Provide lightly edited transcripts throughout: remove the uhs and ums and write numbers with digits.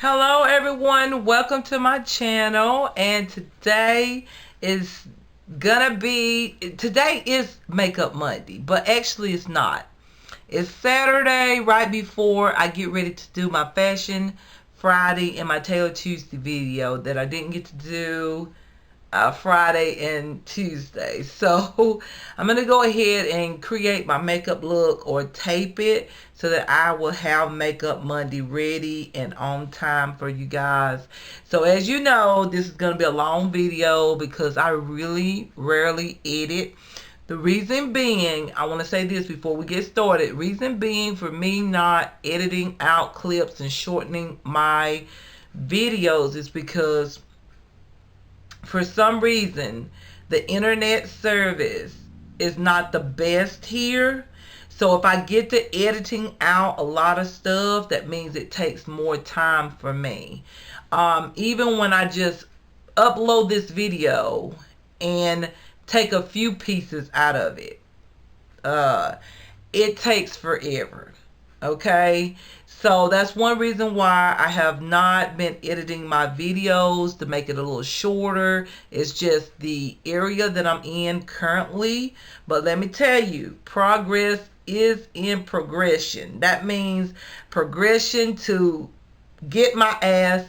Hello everyone, welcome to my channel, and today is today is Makeup Monday, but actually it's not. It's Saturday right before I get ready to do my Fashion Friday and my Taylor Tuesday video that I didn't get to do Friday and Tuesday. So I'm going to go ahead and create my makeup look or tape it so that I will have Makeup Monday ready and on time for you guys. So as you know, this is going to be a long video because I really rarely edit. The reason being, I want to say this before we get started. Reason being for me not editing out clips and shortening my videos is because for some reason the internet service is not the best here. So if I get to editing out a lot of stuff, that means it takes more time for me. Even when I just upload this video and take a few pieces out of it, it takes forever. Okay, so that's one reason why I have not been editing my videos to make it a little shorter. It's just the area that I'm in currently. But let me tell you, progress is in progression. That means progression to get my ass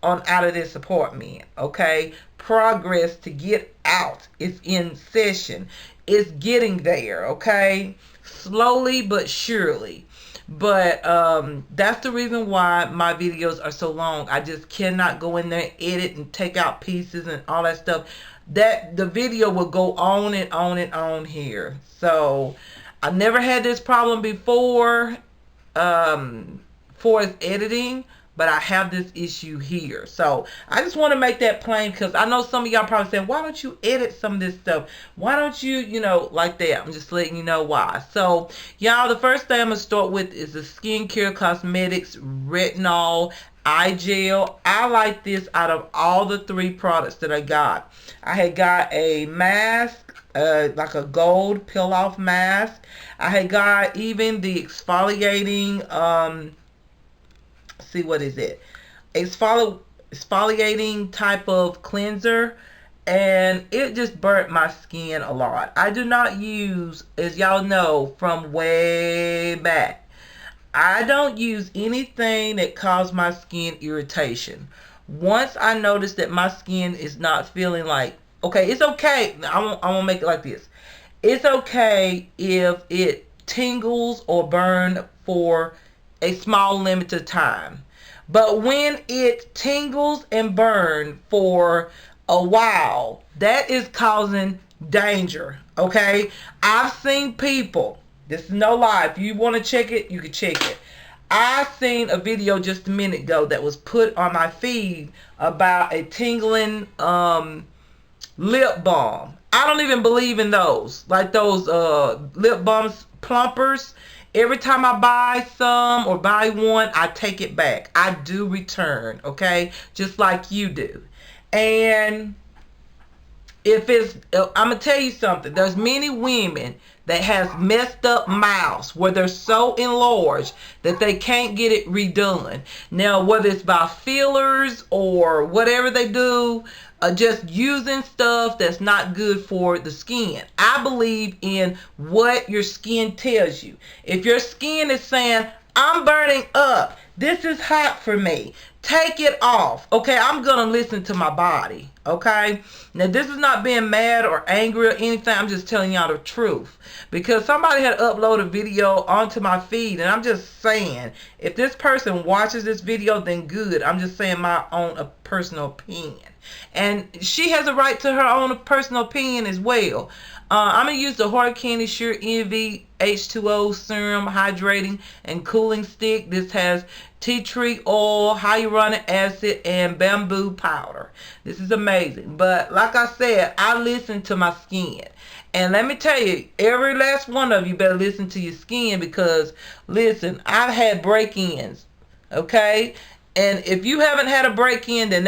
on out of this apartment. Okay, progress to get out is in session. It's getting there. Okay, slowly but surely. But that's the reason why my videos are so long. I just cannot go in there, edit, and take out pieces and all that stuff. That the video will go on and on and on here. So I never had this problem before for editing, but I have this issue here. So I just want to make that plain because I know some of y'all probably saying, why don't you edit some of this stuff? Why don't you, like that? I'm just letting you know why. So y'all, the first thing I'm going to start with is the Skincare Cosmetics Retinol Eye Gel. I like this out of all the three products that I got. I had got a mask, like a gold peel off mask. I had got even the exfoliating, see, what is it? Exfoliating type of cleanser, and it just burnt my skin a lot. I do not use, as y'all know from way back, I don't use anything that causes my skin irritation. Once I notice that my skin is not feeling like, okay, it's okay. I won't make it like this. It's okay if it tingles or burn for a small limited time. But when it tingles and burns for a while, that is causing danger. Okay? I've seen people, this is no lie, if you want to check it, you can check it. I seen a video just a minute ago that was put on my feed about a tingling lip balm. I don't even believe in those. Like those lip balms plumpers. Every time I buy some or buy one, I take it back. I do return, okay? Just like you do. And if it's, I'm going to tell you something. There's many women that has messed up mouths where they're so enlarged that they can't get it redone. Now, whether it's by fillers or whatever they do, just using stuff that's not good for the skin. I believe in what your skin tells you. If your skin is saying, I'm burning up, this is hot for me, take it off. Okay, I'm gonna listen to my body. Okay, now this is not being mad or angry or anything. I'm just telling y'all the truth, because somebody had uploaded a video onto my feed, and I'm just saying, if this person watches this video, then good. I'm just saying my own personal opinion, and she has a right to her own personal opinion as well. I'm going to use the Hard Candy Sheer Envy H2O Serum Hydrating and Cooling Stick. This has tea tree oil, hyaluronic acid, and bamboo powder. This is amazing. But like I said, I listen to my skin. And let me tell you, every last one of you better listen to your skin, because, listen, I've had break-ins, okay? And if you haven't had a break-in, then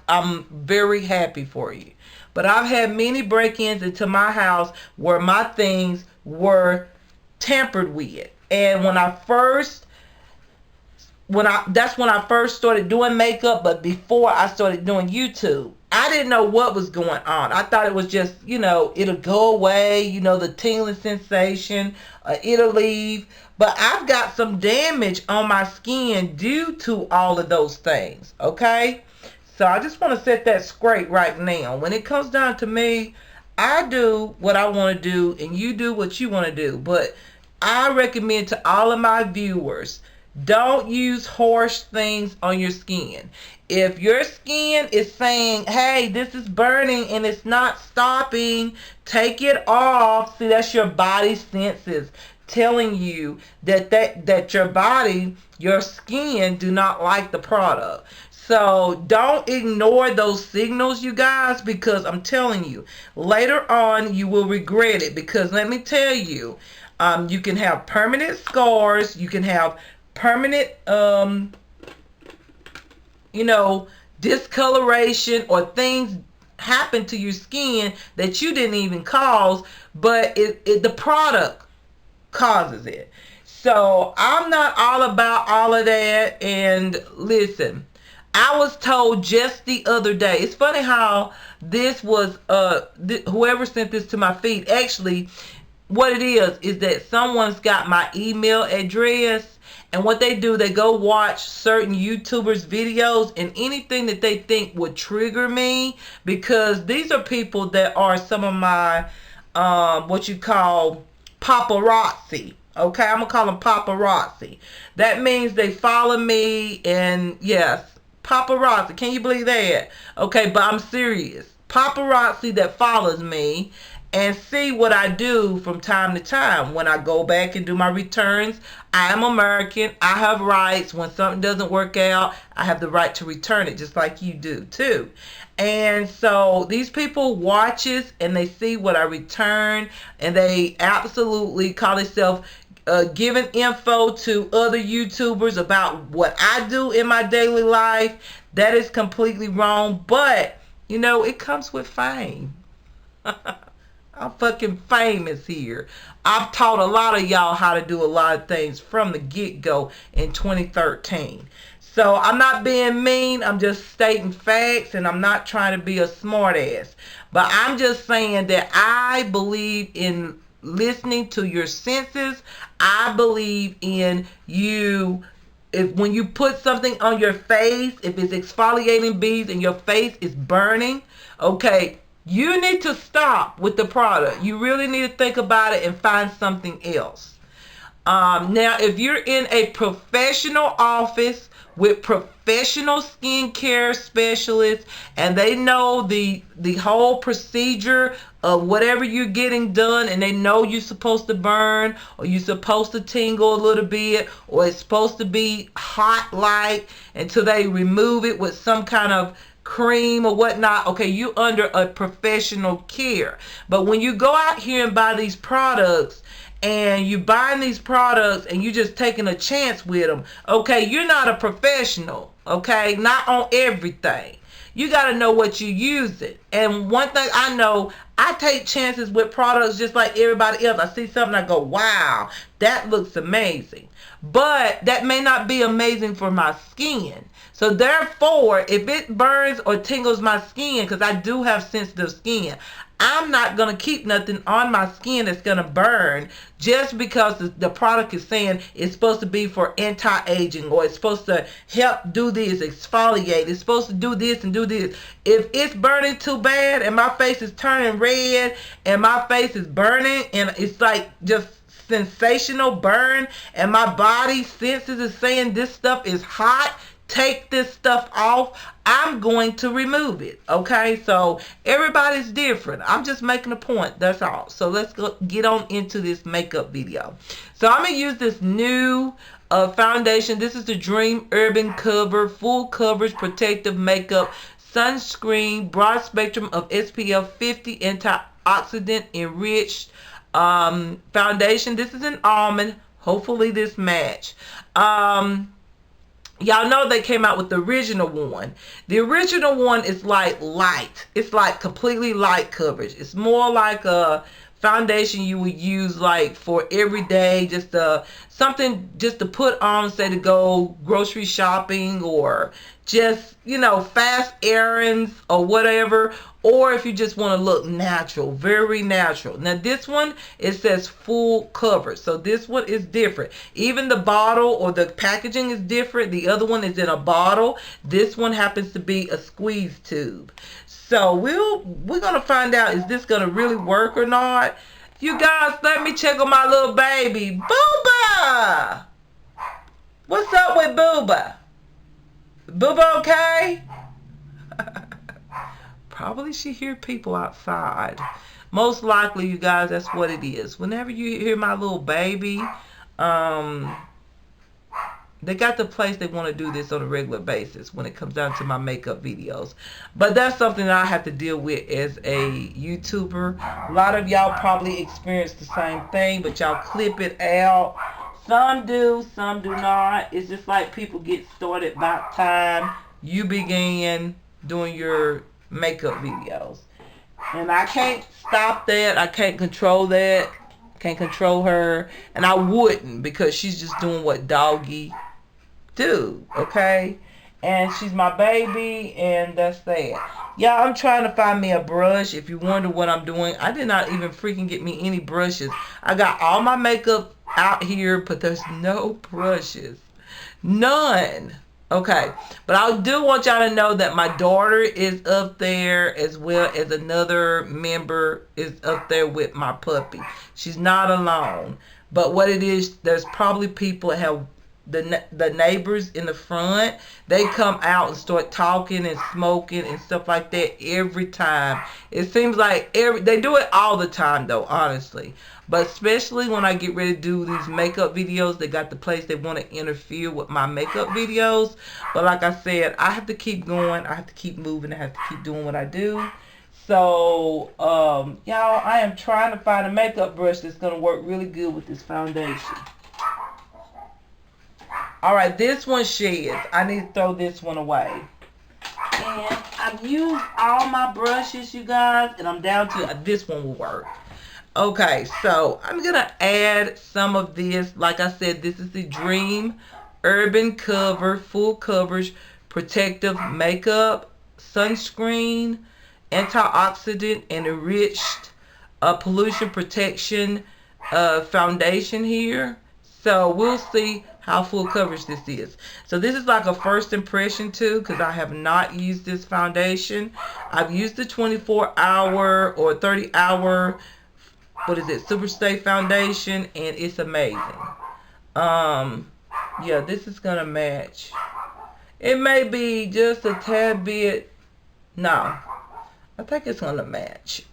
I'm very happy for you. But I've had many break-ins into my house where my things were tampered with. And when I first that's when I first started doing makeup, but before I started doing YouTube. I didn't know what was going on. I thought it was just, it'll go away, the tingling sensation, it'll leave. But I've got some damage on my skin due to all of those things, okay? So I just want to set that straight right now. When it comes down to me, I do what I want to do and you do what you want to do. But I recommend to all of my viewers, don't use harsh things on your skin. If your skin is saying, hey, this is burning and it's not stopping, take it off. See, that's your body senses telling you that your body, your skin do not like the product. So don't ignore those signals, you guys, because I'm telling you, later on you will regret it. Because let me tell you, you can have permanent scars, you can have permanent, discoloration, or things happen to your skin that you didn't even cause, but the product causes it. So I'm not all about all of that. And listen, I was told just the other day, it's funny how this was, whoever sent this to my feed, actually, what it is that someone's got my email address, and what they do, they go watch certain YouTubers' videos and anything that they think would trigger me, because these are people that are some of my, what you call paparazzi. Okay, I'm going to call them paparazzi. That means they follow me, and yes, paparazzi. Can you believe that? Okay, but I'm serious. Paparazzi that follows me and see what I do from time to time. When I go back and do my returns, I am American. I have rights. When something doesn't work out, I have the right to return it, just like you do too. And so these people watches and they see what I return, and they absolutely call themselves giving info to other YouTubers about what I do in my daily life. That is completely wrong, but it comes with fame. I'm fucking famous here. I've taught a lot of y'all how to do a lot of things from the get-go in 2013. So I'm not being mean. I'm just stating facts, and I'm not trying to be a smartass. But I'm just saying that I believe in listening to your senses. I believe in you. When you put something on your face, if it's exfoliating beads and your face is burning, okay, you need to stop with the product. You really need to think about it and find something else. Now, if you're in a professional office with professional skincare specialists, and they know the whole procedure of whatever you're getting done, and they know you're supposed to burn, or you're supposed to tingle a little bit, or it's supposed to be hot like until they remove it with some kind of cream or whatnot, okay, you under a professional care. But when you go out here and buy these products, and you buying these products and you just taking a chance with them, okay, you're not a professional, okay, not on everything. You got to know what you use it. And one thing I know, I take chances with products just like everybody else. I see something, I go, wow, that looks amazing. But that may not be amazing for my skin. So therefore, if it burns or tingles my skin, because I do have sensitive skin, I'm not going to keep nothing on my skin that's going to burn just because the product is saying it's supposed to be for anti-aging, or it's supposed to help do this, exfoliate, it's supposed to do this and do this. If it's burning too bad and my face is turning red and my face is burning and it's like just sensational burn and my body senses is saying this stuff is hot, take this stuff off, I'm going to remove it. Okay, so everybody's different. I'm just making a point, that's all. So let's go get on into this makeup video. So I'm going to use this new foundation. This is the Dream Urban Cover Full Coverage Protective Makeup Sunscreen Broad Spectrum of SPF 50 Antioxidant Enriched foundation. This is an almond. Hopefully this match. Y'all know they came out with the original one. The original one is like light. It's like completely light coverage. It's more like a foundation you would use like for every day, just a something just to put on, say to go grocery shopping or just, you know, fast errands or whatever. Or if you just want to look natural, very natural. Now this one, it says full coverage. So this one is different. Even the bottle or the packaging is different. The other one is in a bottle. This one happens to be a squeeze tube. So we're going to find out, is this going to really work or not? You guys, let me check on my little baby. Booba! What's up with Booba? Booba okay? Probably she hear people outside. Most likely, you guys, that's what it is. Whenever you hear my little baby, they got the place they want to do this on a regular basis when it comes down to my makeup videos. But that's something that I have to deal with as a YouTuber. A lot of y'all probably experience the same thing, but y'all clip it out. Some do, some do not. It's just like people get started about time you begin doing your makeup videos. And I can't stop that. I can't control that. Can't control her. And I wouldn't, because she's just doing what doggy do, okay? And she's my baby, and that's that. Yeah, I'm trying to find me a brush. If you wonder what I'm doing, I did not even freaking get me any brushes. I got all my makeup out here, but there's no brushes. None. Okay, but I do want y'all to know that my daughter is up there, as well as another member is up there with my puppy. She's not alone. But what it is, there's probably people that have the neighbors in the front. They come out and start talking and smoking and stuff like that every time. It seems like they do it all the time though, honestly. But especially when I get ready to do these makeup videos, they got the place they want to interfere with my makeup videos. But like I said, I have to keep going. I have to keep moving. I have to keep doing what I do. So, y'all, I am trying to find a makeup brush that's going to work really good with this foundation. Alright, this one sheds. I need to throw this one away. And I've used all my brushes, you guys, and I'm down to this one will work. Okay, so I'm going to add some of this. Like I said, this is the Dream Urban Cover Full Coverage Protective Makeup Sunscreen Antioxidant and Enriched Pollution Protection Foundation here. So we'll see how full coverage this is. So this is like a first impression too, because I have not used this foundation. I've used the 24-hour or 30-hour, what is it, Super Stay Foundation, and it's amazing. Yeah, this is gonna match. It may be just a tad bit, no, I think it's gonna match.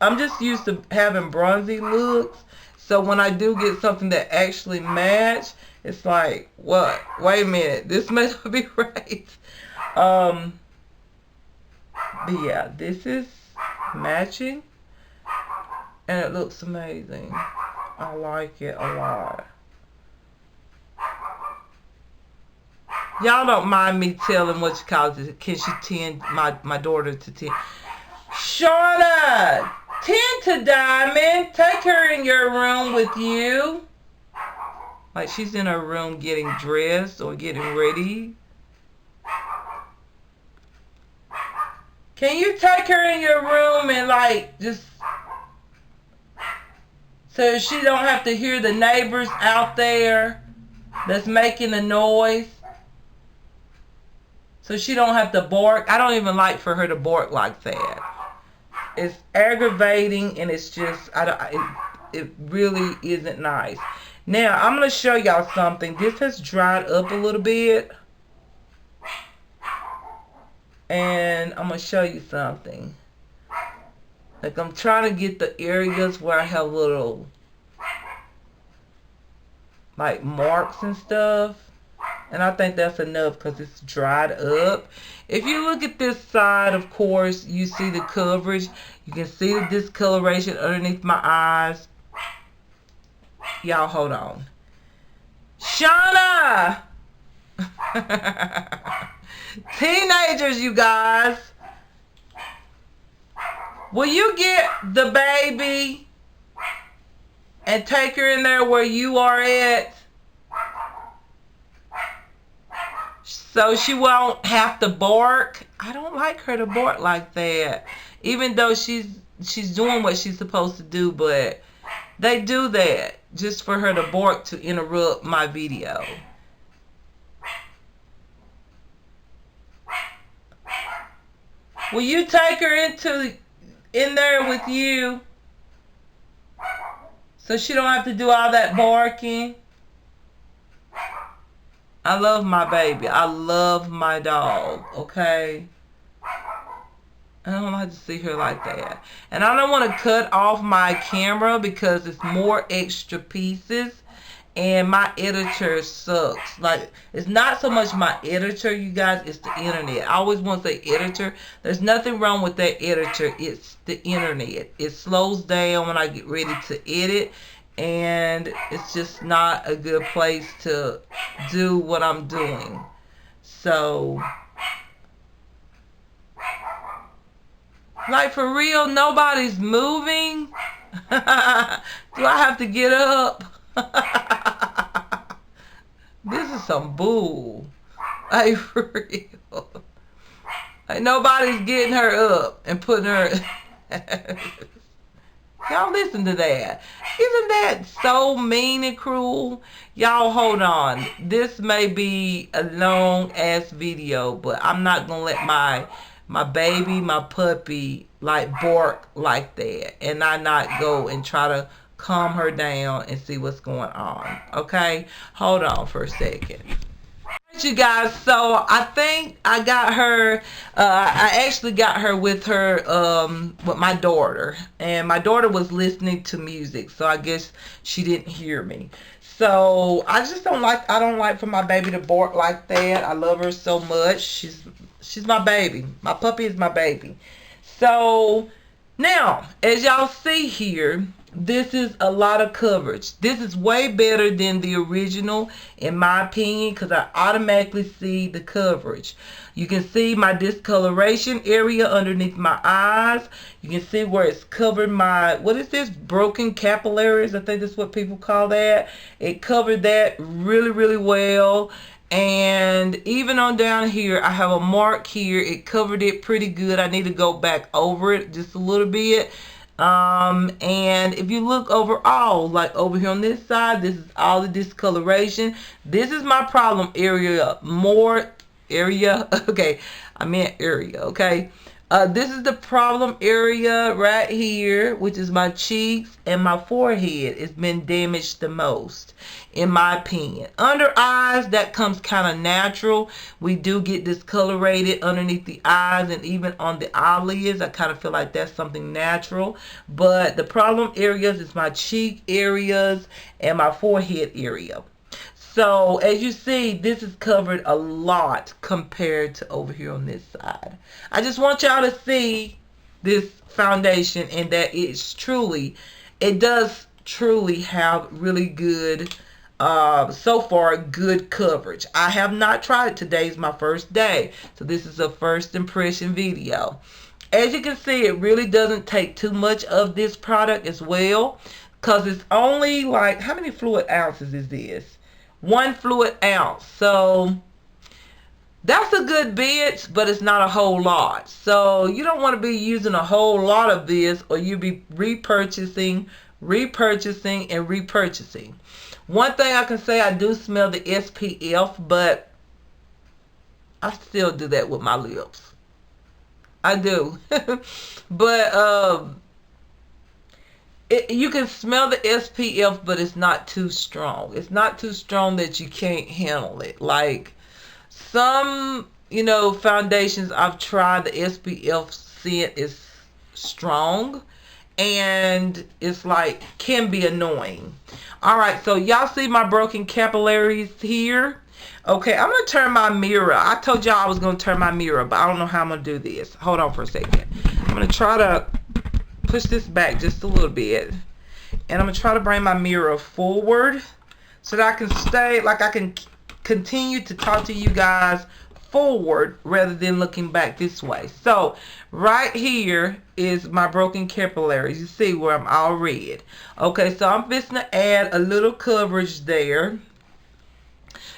I'm just used to having bronzy looks. So when I do get something that actually match, it's like, what? Wait a minute, this may not be right. But yeah, this is matching, and it looks amazing. I like it a lot. Y'all don't mind me telling what you call it. Can she tend my daughter to 10? Shauna! 10 to Diamond, take her in your room with you. Like she's in her room getting dressed or getting ready. Can you take her in your room and like just so she don't have to hear the neighbors out there that's making the noise? So she don't have to bark. I don't even like for her to bark like that. It's aggravating, and it's just, it really isn't nice. Now, I'm going to show y'all something. This has dried up a little bit. And I'm going to show you something. Like, I'm trying to get the areas where I have little, like, marks and stuff. And I think that's enough because it's dried up. If you look at this side, of course, you see the coverage. You can see the discoloration underneath my eyes. Y'all, hold on. Shauna! Teenagers, you guys. Will you get the baby and take her in there where you are at, so she won't have to bark. I don't like her to bark like that, even though she's doing what she's supposed to do, but they do that just for her to bark to interrupt my video. Will you take her in there with you so she don't have to do all that barking? I love my baby. I love my dog, okay? I don't like to see her like that. And I don't want to cut off my camera because it's more extra pieces. And my editor sucks. Like, it's not so much my editor, you guys, it's the internet. I always want to say editor. There's nothing wrong with that editor. It's the internet. It slows down when I get ready to edit. And it's just not a good place to do what I'm doing. So, like, for real, nobody's moving. Do I have to get up? This is some bull. Like, for real. Like, nobody's getting her up and putting her. Y'all listen to that. Isn't that so mean and cruel? Y'all hold on. This may be a long ass video, but I'm not gonna let my baby, my puppy, like, bark like that, and I not go and try to calm her down and see what's going on. Okay, hold on for a second. You guys, so I think I got her, I actually got her with my daughter, and my daughter was listening to music, so I guess she didn't hear me. So I don't like for my baby to bark like that. I love her so much. She's my baby. My puppy is my baby. So now, as y'all see here, this is a lot of coverage. This is way better than the original, in my opinion, because I automatically see the coverage. You can see my discoloration area underneath my eyes. You can see where it's covered my, what is this? Broken capillaries. I think that's what people call that. It covered that really, really well. And even on down here, I have a mark here. It covered it pretty good. I need to go back over it just a little bit. And if you look overall, like over here on this side, this is all the discoloration. This is my problem area. More area. Okay, I meant area. Okay. This is the problem area right here, which is my cheeks and my forehead. It's been damaged the most, in my opinion. Under eyes, that comes kind of natural. We do get discolorated underneath the eyes and even on the eyelids. I kind of feel like that's something natural. But the problem areas is my cheek areas and my forehead area. So, as you see, this is covered a lot compared to over here on this side. I just want y'all to see this foundation and that it does truly have really good, so far, good coverage. I have not tried it. Today's my first day. So, this is a first impression video. As you can see, it really doesn't take too much of this product as well. Because it's only like, how many fluid ounces is this? 1 fluid ounce. So that's a good bit, but it's not a whole lot. So you don't want to be using a whole lot of this, or you'll be repurchasing, and repurchasing. One thing I can say, I do smell the SPF, but I still do that with my lips. I do. But you can smell the SPF, but it's not too strong. It's not too strong that you can't handle it. Like some, foundations I've tried, the SPF scent is strong, and it's like, can be annoying. Alright, so y'all see my broken capillaries here? Okay, I'm going to turn my mirror. I told y'all I was going to turn my mirror, but I don't know how I'm going to do this. Hold on for a second. I'm going to try to push this back just a little bit, and I'm gonna try to bring my mirror forward so that I can continue to talk to you guys forward rather than looking back this way. So right here is my broken capillaries. You see where I'm all red. Okay, so I'm fixing to add a little coverage there.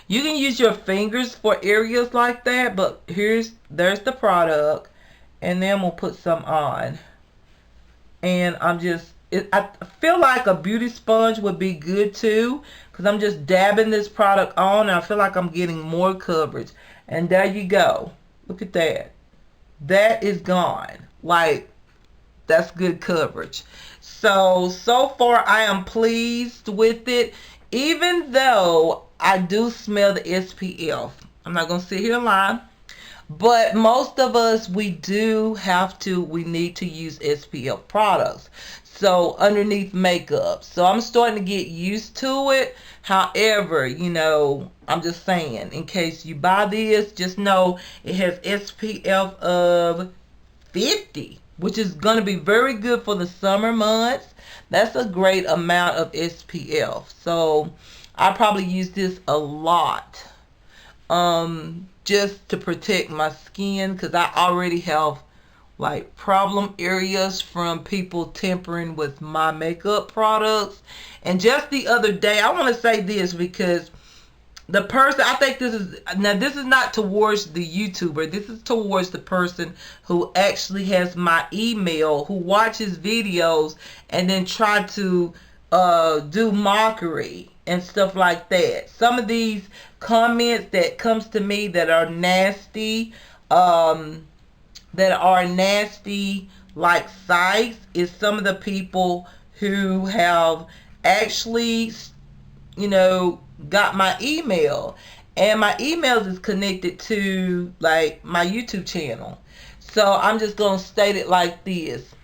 You can use your fingers for areas like that, but there's the product, and then we'll put some on. And I feel like a beauty sponge would be good too, because I'm just dabbing this product on, and I feel like I'm getting more coverage. And there you go. Look at that. That is gone. Like, that's good coverage. So far I am pleased with it, even though I do smell the SPF. I'm not going to sit here and lie. But most of us, we need to use SPF products. So underneath makeup. So I'm starting to get used to it. However, you know, I'm just saying, in case you buy this, just know it has SPF of 50, which is going to be very good for the summer months. That's a great amount of SPF. So I probably use this a lot. Just to protect my skin, because I already have like problem areas from people tampering with my makeup products. And just the other day, I want to say this because the person, I think this is not towards the YouTuber, this is towards the person who actually has my email, who watches videos and then try to do mockery and stuff like that. Some of these comments that comes to me that are nasty, like sites, is some of the people who have actually, you know, got my email, and my emails is connected to like my YouTube channel. So I'm just gonna state it like this.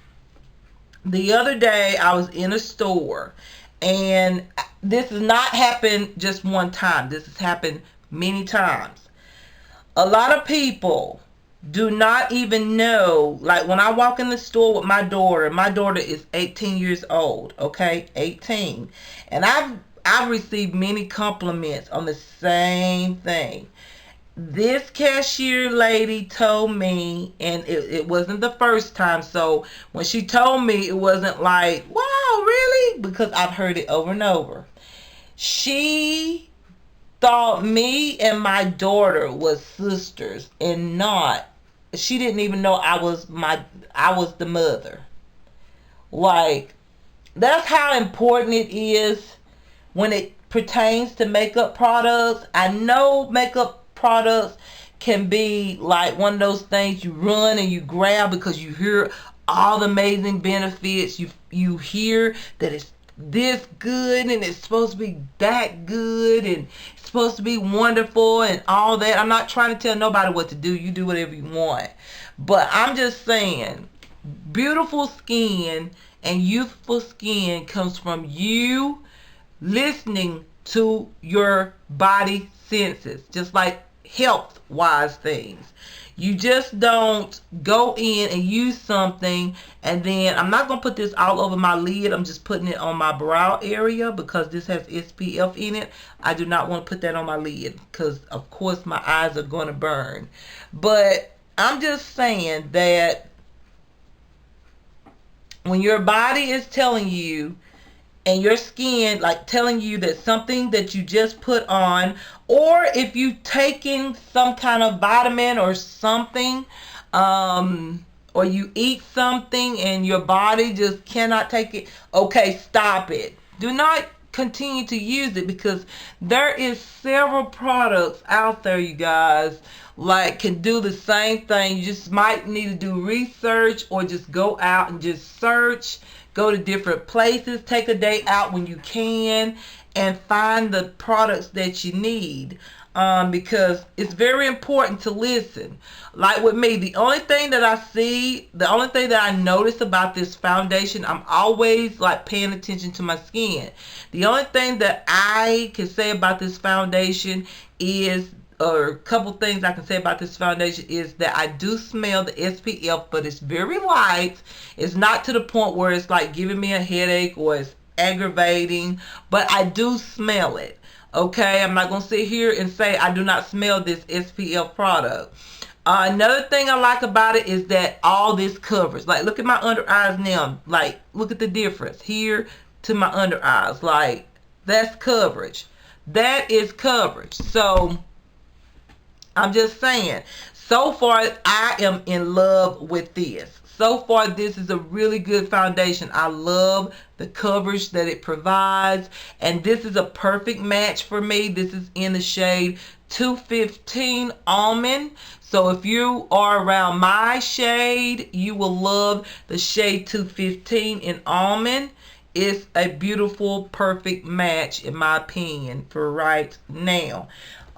The other day I was in a store, and this has not happened just one time. This has happened many times. A lot of people do not even know, like when I walk in the store with my daughter is 18 years old, okay, 18. And I've received many compliments on the same thing. This cashier lady told me, and it wasn't the first time, so when she told me, it wasn't like, wow, really? Because I've heard it over and over. She thought me and my daughter was sisters, and not. She didn't even know I was the mother. Like, that's how important it is when it pertains to makeup products. I know makeup products can be like one of those things you run and you grab because you hear all the amazing benefits. You hear that it's this good and it's supposed to be that good and it's supposed to be wonderful and all that. I'm not trying to tell nobody what to do. You do whatever you want. But I'm just saying, beautiful skin and youthful skin comes from you listening to your body senses, just like health wise things. You just don't go in and use something and then, I'm not going to put this all over my lid, I'm just putting it on my brow area because this has SPF in it. I do not want to put that on my lid because of course my eyes are going to burn. But I'm just saying that when your body is telling you, and your skin like telling you that something that you just put on, or if you taking some kind of vitamin or something, or you eat something and your body just cannot take it, okay, stop it. Do not continue to use it, because there is several products out there, you guys, like can do the same thing. You just might need to do research or just go out and just search. Go to different places, take a day out when you can, and find the products that you need. Because it's very important to listen. Like with me, the only thing that I notice about this foundation, I'm always like paying attention to my skin. The only thing that I can say about this foundation is, or a couple things I can say about this foundation, is that I do smell the SPF, but it's very light. It's not to the point where it's like giving me a headache or it's aggravating, but I do smell it. Okay, I'm not going to sit here and say I do not smell this SPF product. Another thing I like about it is that all this covers. Like, look at my under eyes now. Like, look at the difference here to my under eyes. Like, that's coverage. That is coverage. So, I'm just saying. So far, I am in love with this. So far, this is a really good foundation. I love the coverage that it provides. And this is a perfect match for me. This is in the shade 215 Almond. So if you are around my shade, you will love the shade 215 in Almond. It's a beautiful, perfect match in my opinion for right now.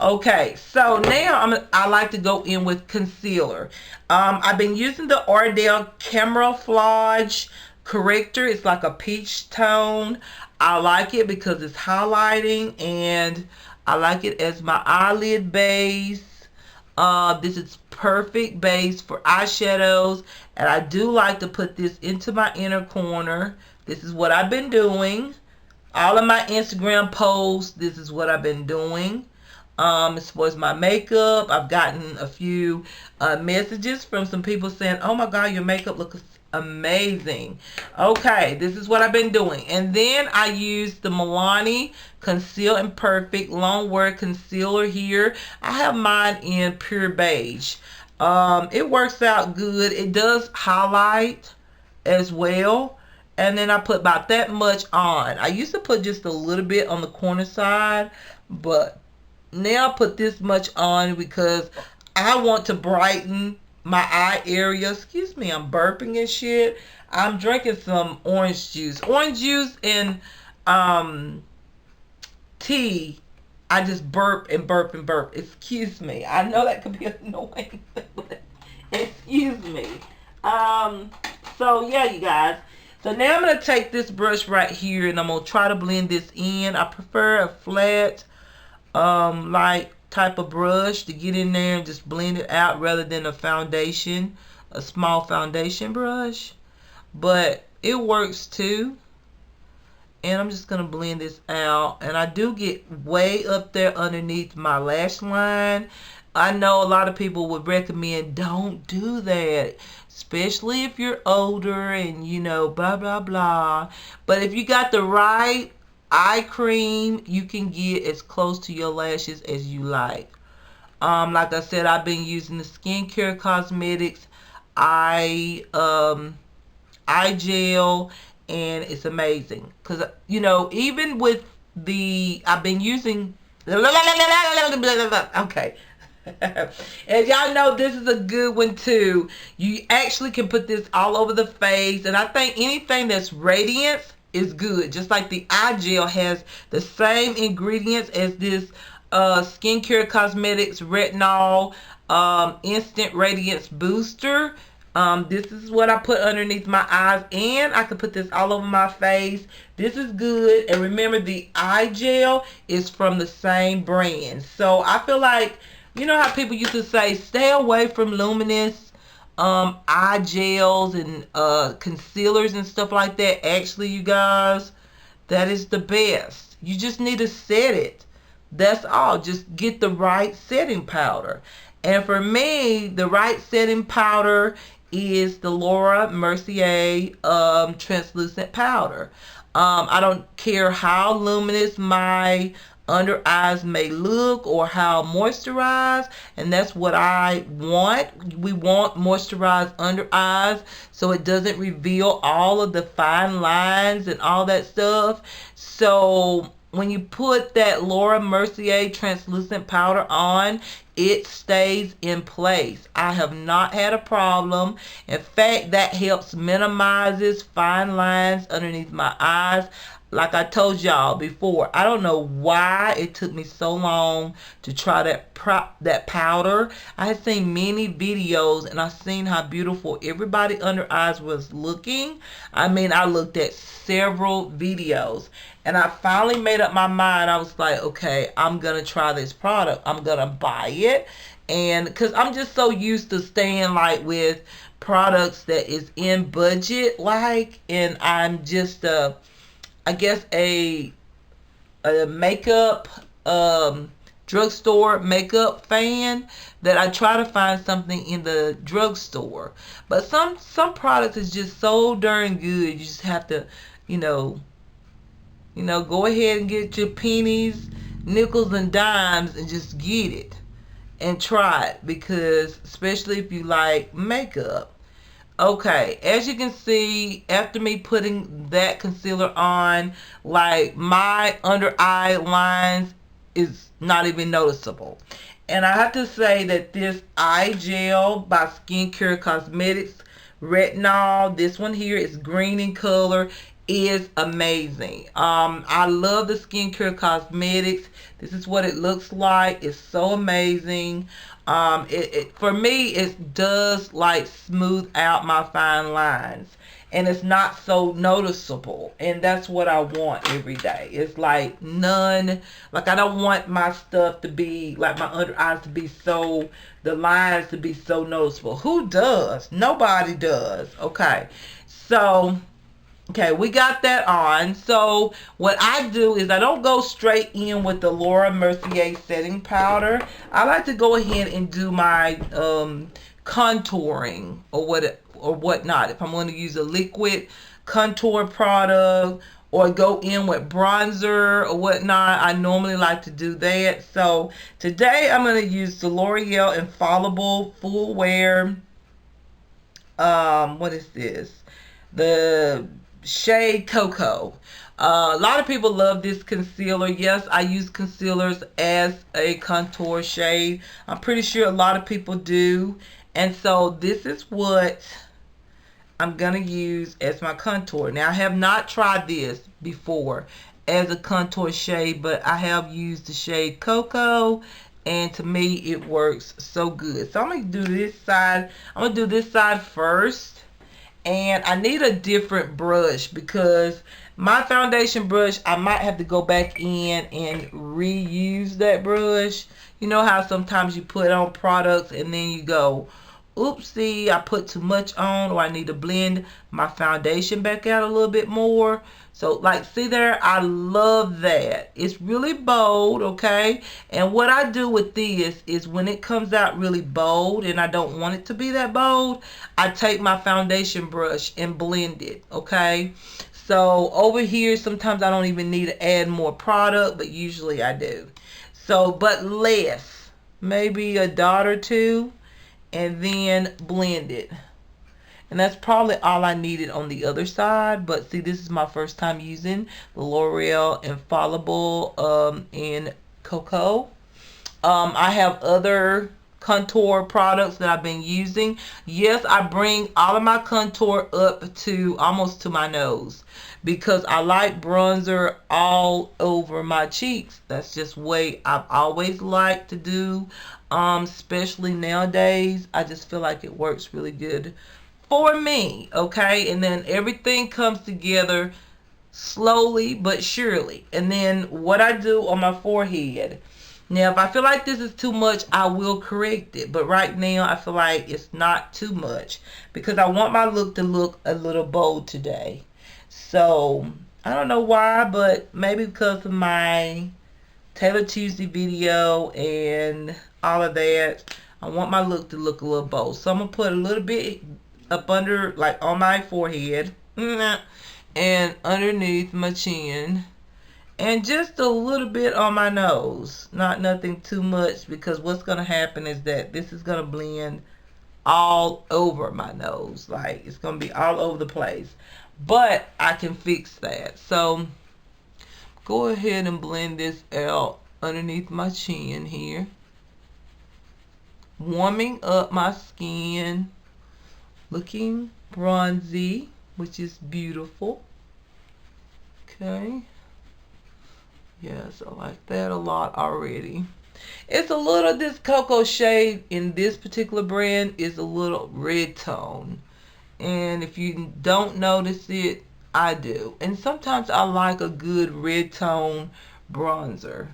Okay, so now I like to go in with concealer. I've been using the Ardell Camouflage Corrector. It's like a peach tone. I like it because it's highlighting, and I like it as my eyelid base. This is perfect base for eyeshadows, and I do like to put this into my inner corner. This is what I've been doing. All of my Instagram posts, this is what I've been doing. As far as my makeup, I've gotten a few messages from some people saying, oh my God, your makeup looks amazing. Okay, this is what I've been doing. And then I used the Milani Conceal and Perfect Long Wear Concealer here. I have mine in pure beige. It works out good. It does highlight as well. And then I put about that much on. I used to put just a little bit on the corner side, but now I put this much on because I want to brighten my eye area. Excuse me, I'm burping and shit. I'm drinking some orange juice. Orange juice and tea. I just burp and burp and burp. Excuse me. I know that could be annoying, but excuse me. So yeah, you guys. So now I'm going to take this brush right here and I'm going to try to blend this in. I prefer a flat like type of brush to get in there and just blend it out rather than a foundation, a small foundation brush. But it works too. And I'm just going to blend this out. And I do get way up there underneath my lash line. I know a lot of people would recommend don't do that, especially if you're older and you know blah blah blah. But if you got the right eye cream, you can get as close to your lashes as you like. Like I said, I've been using the Skincare Cosmetics eye gel, and it's amazing because you know, even with the I've been using okay. As y'all know, this is a good one too. You actually can put this all over the face, and I think anything that's radiance is good. Just like the eye gel has the same ingredients as this Skincare Cosmetics Retinol Instant Radiance Booster. This is what I put underneath my eyes, and I can put this all over my face. This is good. And remember, the eye gel is from the same brand. So I feel like, you know how people used to say, stay away from luminous eye gels and concealers and stuff like that. Actually, you guys, that is the best. You just need to set it. That's all. Just get the right setting powder. And for me, the right setting powder is the Laura Mercier translucent powder. I don't care how luminous my under eyes may look or how moisturized, and that's what I want. We want moisturized under eyes so it doesn't reveal all of the fine lines and all that stuff. So when you put that Laura Mercier translucent powder on, it stays in place. I have not had a problem. In fact, that helps minimizes fine lines underneath my eyes. Like I told y'all before, I don't know why it took me so long to try that powder. I had seen many videos and I seen how beautiful everybody under eyes was looking. I mean, I looked at several videos and I finally made up my mind. I was like, okay, I'm going to try this product. I'm going to buy it. And because I'm just so used to staying like with products that is in budget, like, and I'm just I guess a makeup drugstore makeup fan that I try to find something in the drugstore. But some products is just so darn good. You just have to, you know, go ahead and get your pennies, nickels, and dimes and just get it and try it, because especially if you like makeup. Okay, as you can see, after me putting that concealer on, like my under eye lines is not even noticeable. And I have to say that this eye gel by Skincare Cosmetics, Retinol, this one here is green in color, is amazing. I love the Skincare Cosmetics. This is what it looks like. It's so amazing. For me, it does like smooth out my fine lines, and it's not so noticeable, and that's what I want every day. It's like none, like I don't want my stuff to be like my under eyes to be so, the lines to be so noticeable. Who does? Nobody does. Okay, so okay, we got that on. So what I do is I don't go straight in with the Laura Mercier setting powder. I like to go ahead and do my contouring or whatnot. If I'm going to use a liquid contour product or go in with bronzer or whatnot, I normally like to do that. So today I'm going to use the L'Oreal Infallible Full Wear. What is this? The shade Cocoa. A lot of people love this concealer. Yes, I use concealers as a contour shade. I'm pretty sure a lot of people do. And so this is what I'm going to use as my contour. Now, I have not tried this before as a contour shade, but I have used the shade Cocoa, and to me, it works so good. So I'm going to do this side. I'm going to do this side first. And I need a different brush because my foundation brush, I might have to go back in and reuse that brush. You know how sometimes you put on products and then you go, oopsie, I put too much on, or I need to blend my foundation back out a little bit more. So like, see there, I love that. It's really bold, okay? And what I do with this is when it comes out really bold and I don't want it to be that bold, I take my foundation brush and blend it, okay? So over here, sometimes I don't even need to add more product, but usually I do. So, but less, maybe a dot or two, and then blend it. And that's probably all I needed on the other side. But see, this is my first time using the L'Oreal Infallible in Cocoa. I have other contour products that I've been using. Yes, I bring all of my contour up to almost to my nose because I like bronzer all over my cheeks. That's just way I've always liked to do, especially nowadays. I just feel like it works really good for me, okay? And then everything comes together slowly but surely. And then what I do on my forehead. Now, if I feel like this is too much, I will correct it. But right now, I feel like it's not too much because I want my look to look a little bold today. So, I don't know why, but maybe because of my Taylor Tuesday video and all of that, I want my look to look a little bold. So, I'm going to put a little bit up under, like on my forehead and underneath my chin and just a little bit on my nose. Not nothing too much, because what's going to happen is that this is going to blend all over my nose. Like, it's going to be all over the place. But I can fix that. So go ahead and blend this out underneath my chin here. Warming up my skin. Looking bronzy, which is beautiful. Okay. Yes, I like that a lot already. It's a little, this cocoa shade in this particular brand is a little red tone. And if you don't notice it, I do. And sometimes I like a good red tone bronzer.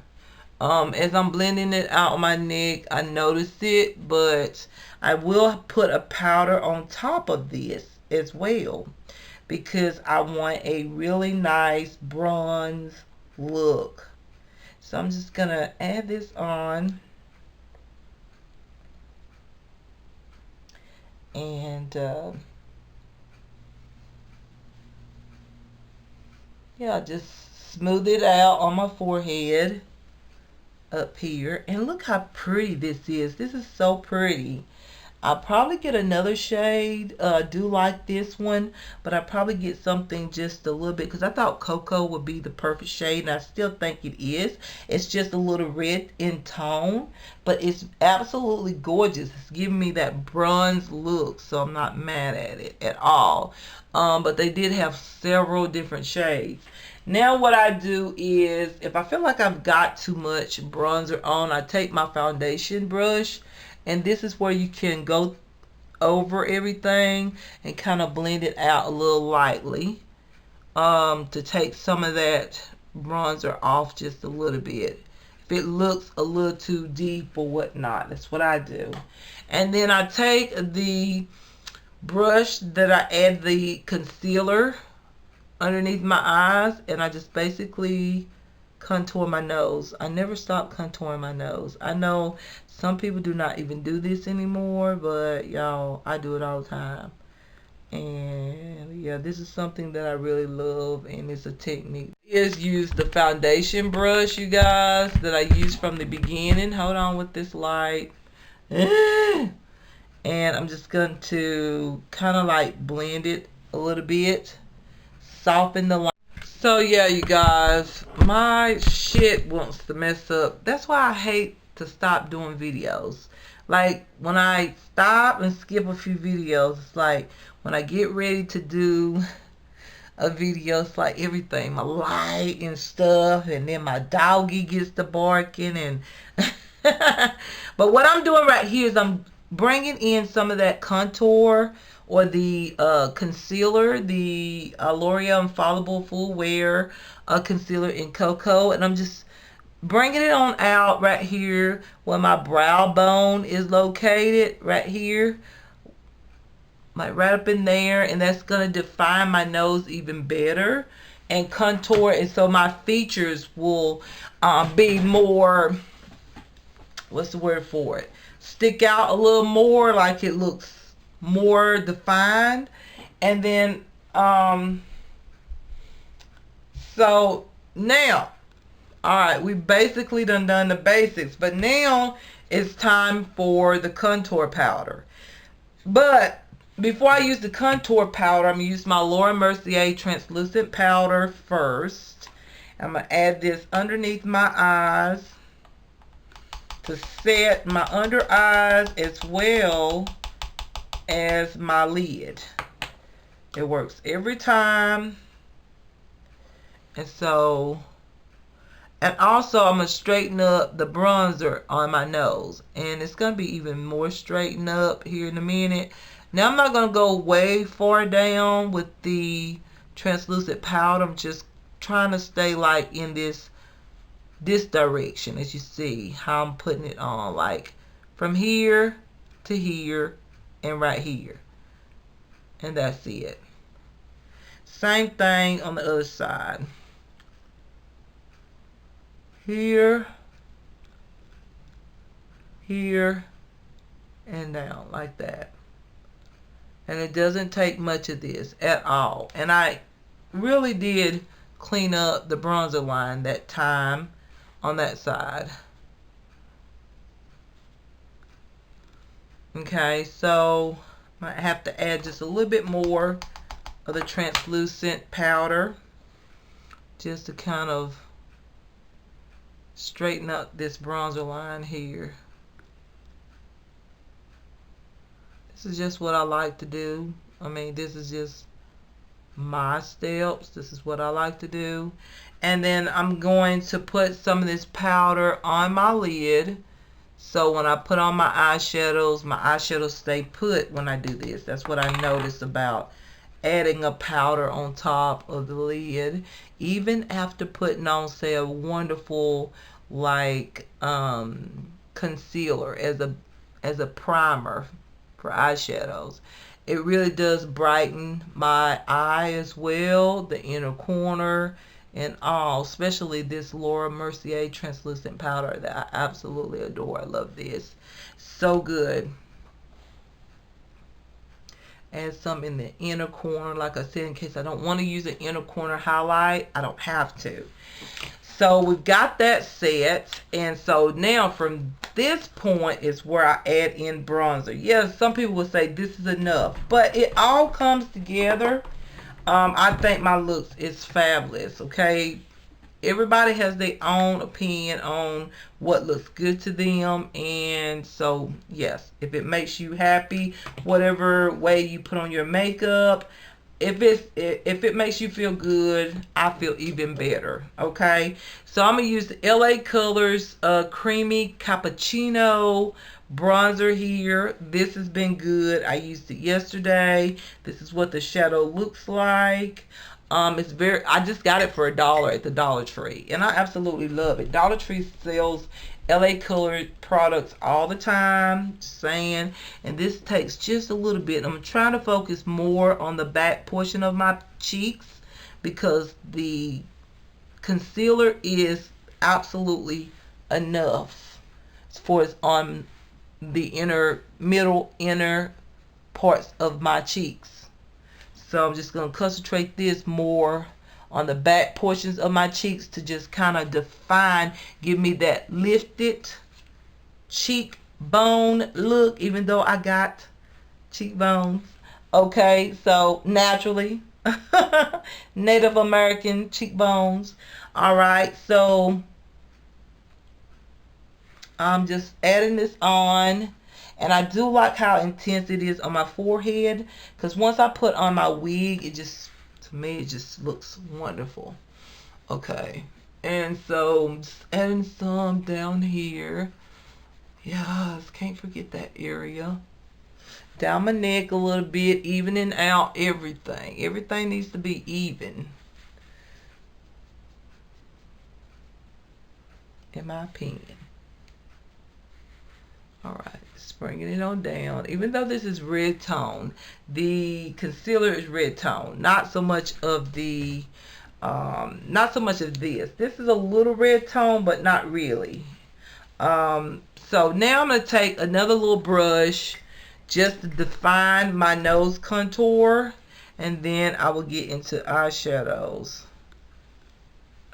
As I'm blending it out on my neck, I notice it, but I will put a powder on top of this as well because I want a really nice bronze look. So I'm just going to add this on. And yeah, just smooth it out on my forehead up here. And look how pretty this is. This is so pretty. I'll probably get another shade. I do like this one, but I'll probably get something just a little bit, because I thought cocoa would be the perfect shade, and I still think it is. It's just a little red in tone, but it's absolutely gorgeous. It's giving me that bronze look, so I'm not mad at it at all. But they did have several different shades. Now what I do is, if I feel like I've got too much bronzer on, I take my foundation brush, and this is where you can go over everything and kind of blend it out a little lightly, to take some of that bronzer off just a little bit. If it looks a little too deep or whatnot, that's what I do. And then I take the brush that I add the concealer underneath my eyes, and I just basically contour my nose. I never stop contouring my nose. I know some people do not even do this anymore, but y'all, I do it all the time. And yeah, this is something that I really love, and it's a technique. Is use the foundation brush, you guys, that I used from the beginning. Hold on with this light. And I'm just going to kind of like blend it a little bit, soften the line. So yeah, you guys, my shit wants to mess up. That's why I hate to stop doing videos. Like, when I stop and skip a few videos, it's like when I get ready to do a video, it's like everything, my light and stuff, and then my doggy gets to barking, and but what I'm doing right here is I'm bringing in some of that contour, or the concealer, the L'Oreal Infallible Full Wear concealer in Cocoa, and I'm just bringing it on out right here where my brow bone is located, right here, like right up in there, and that's going to define my nose even better and contour, and so my features will be more, what's the word for it, stick out a little more, like it looks more defined. And then so now, all right, we basically done the basics, but now it's time for the contour powder. But before I use the contour powder, I'm going to use my Laura Mercier translucent powder first. I'm going to add this underneath my eyes to set my under eyes as well as my lid. It works every time. And so, and also I'm going to straighten up the bronzer on my nose, and it's going to be even more straightened up here in a minute. Now I'm not going to go way far down with the translucent powder. I'm just trying to stay like in this direction, as you see how I'm putting it on, like from here to here and right here, and that's it. Same thing on the other side, here, here, and down like that. And it doesn't take much of this at all, and I really did clean up the bronzer line that time on that side. Okay, so I have to add just a little bit more of the translucent powder just to kind of straighten up this bronzer line here. This is just what I like to do. I mean, this is just my steps. This is what I like to do. And then I'm going to put some of this powder on my lid, so when I put on my eyeshadows stay put when I do this. That's what I noticed about adding a powder on top of the lid, even after putting on, say, a wonderful like concealer as a primer for eyeshadows. It really does brighten my eye as well, the inner corner, and all, especially this Laura Mercier translucent powder that I absolutely adore. I love this. So good. Add some in the inner corner, like I said, in case I don't want to use an inner corner highlight, I don't have to. So we've got that set, and so now from this point is where I add in bronzer. Yes, some people will say this is enough, but it all comes together. I think my looks is fabulous, okay? Everybody has their own opinion on what looks good to them, and so yes, if it makes you happy, whatever way you put on your makeup, if it makes you feel good, I feel even better. Okay, so I'm gonna use the LA Colors Creamy Cappuccino bronzer here. This has been good. I used it yesterday. This is what the shadow looks like. It's very, I just got it for $1 at the Dollar Tree, and I absolutely love it. Dollar Tree sells LA Color products all the time, just saying, and this takes just a little bit. I'm trying to focus more on the back portion of my cheeks because the concealer is absolutely enough for it's on the middle inner parts of my cheeks. So I'm just going to concentrate this more on the back portions of my cheeks to just kind of define, give me that lifted cheekbone look, even though I got cheekbones. Okay, so naturally, Native American cheekbones. All right, so I'm just adding this on. And I do like how intense it is on my forehead, because once I put on my wig, it just, to me, it just looks wonderful. Okay, and so I'm just adding some down here. Yes, can't forget that area. Down my neck a little bit, evening out everything. Everything needs to be even, in my opinion. Alright, just bringing it on down. Even though this is red tone, the concealer is red tone. Not so much of the, not so much of this. This is a little red tone, but not really. So now I'm going to take another little brush just to define my nose contour. And then I will get into eyeshadows.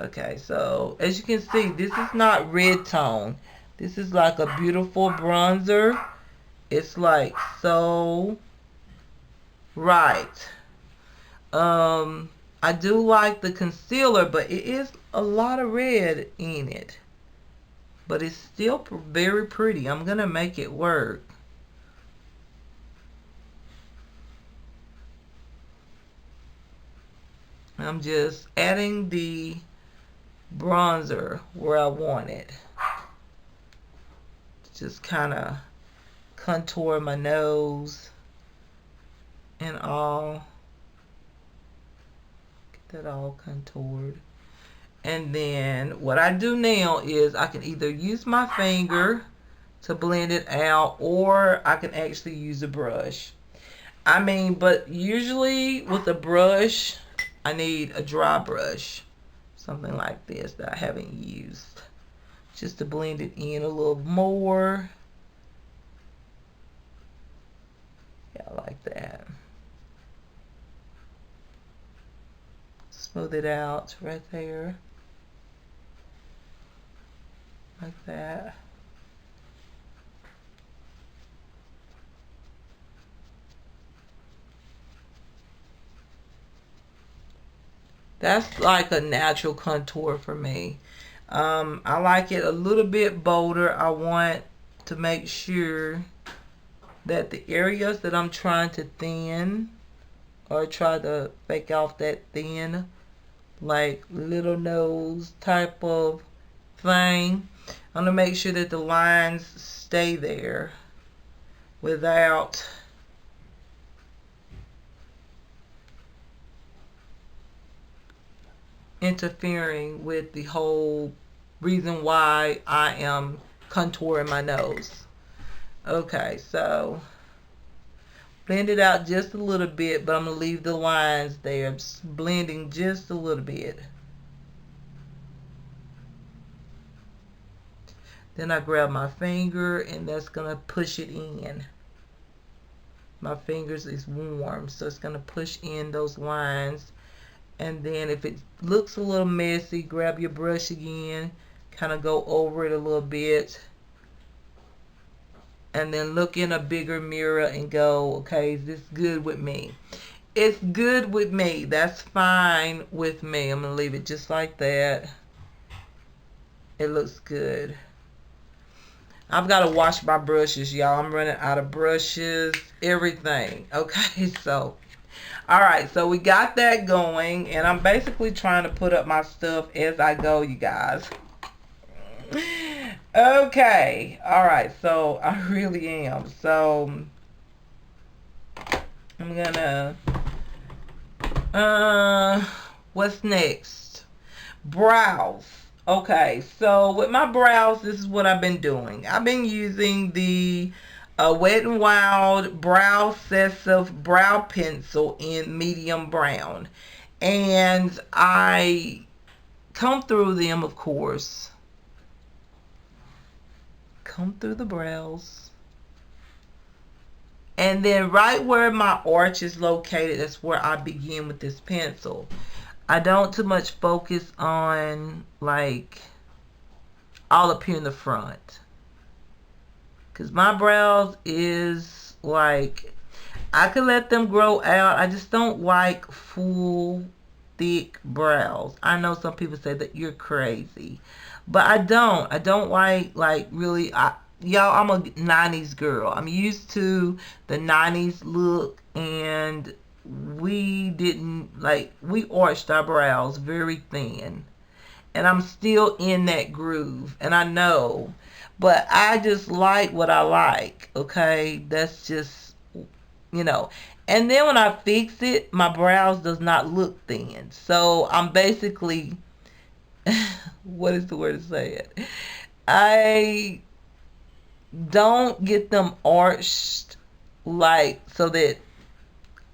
Okay, so as you can see, this is not red tone. This is like a beautiful bronzer. It's like so right. I do like the concealer, but it is a lot of red in it. But it's still very pretty. I'm going to make it work. I'm just adding the bronzer where I want it. Just kind of contour my nose and all. Get that all contoured. And then what I do now is I can either use my finger to blend it out, or I can actually use a brush. I mean, but usually with a brush, I need a dry brush. Something like this that I haven't used. Just to blend it in a little more. Yeah, like that. Smooth it out right there. Like that. That's like a natural contour for me. I like it a little bit bolder. I want to make sure that the areas that I'm trying to thin, or try to fake off that thin, like little nose type of thing, I'm going to make sure that the lines stay there without interfering with the whole reason why I am contouring my nose. Okay, so blend it out just a little bit, but I'm going to leave the lines there. I'm just blending just a little bit. Then I grab my finger and that's going to push it in. My fingers is warm, so it's going to push in those lines. And then if it looks a little messy, grab your brush again, kind of go over it a little bit. And then look in a bigger mirror and go, okay, is this good with me? It's good with me. That's fine with me. I'm going to leave it just like that. It looks good. I've got to wash my brushes, y'all. I'm running out of brushes, everything. Okay, so, all right, so we got that going, and I'm basically trying to put up my stuff as I go, you guys. Okay, all right, so I really am. So, I'm gonna, what's next? Brows. Okay, so with my brows, this is what I've been doing. I've been using the Wet n Wild Brow Excessive Brow Pencil in medium brown. And I comb through them, of course. Comb through the brows. And then right where my arch is located, that's where I begin with this pencil. I don't too much focus on like all up here in the front. Because my brows is like, I could let them grow out. I just don't like full, thick brows. I know some people say that you're crazy. But I don't. I don't like really, y'all, I'm a 90s girl. I'm used to the 90s look, and we didn't, like, we arched our brows very thin. And I'm still in that groove, and I know. But I just like what I like, okay? That's just, you know. And then when I fix it, my brows does not look thin. So I'm basically, what is the word to say it? I don't get them arched, like, so that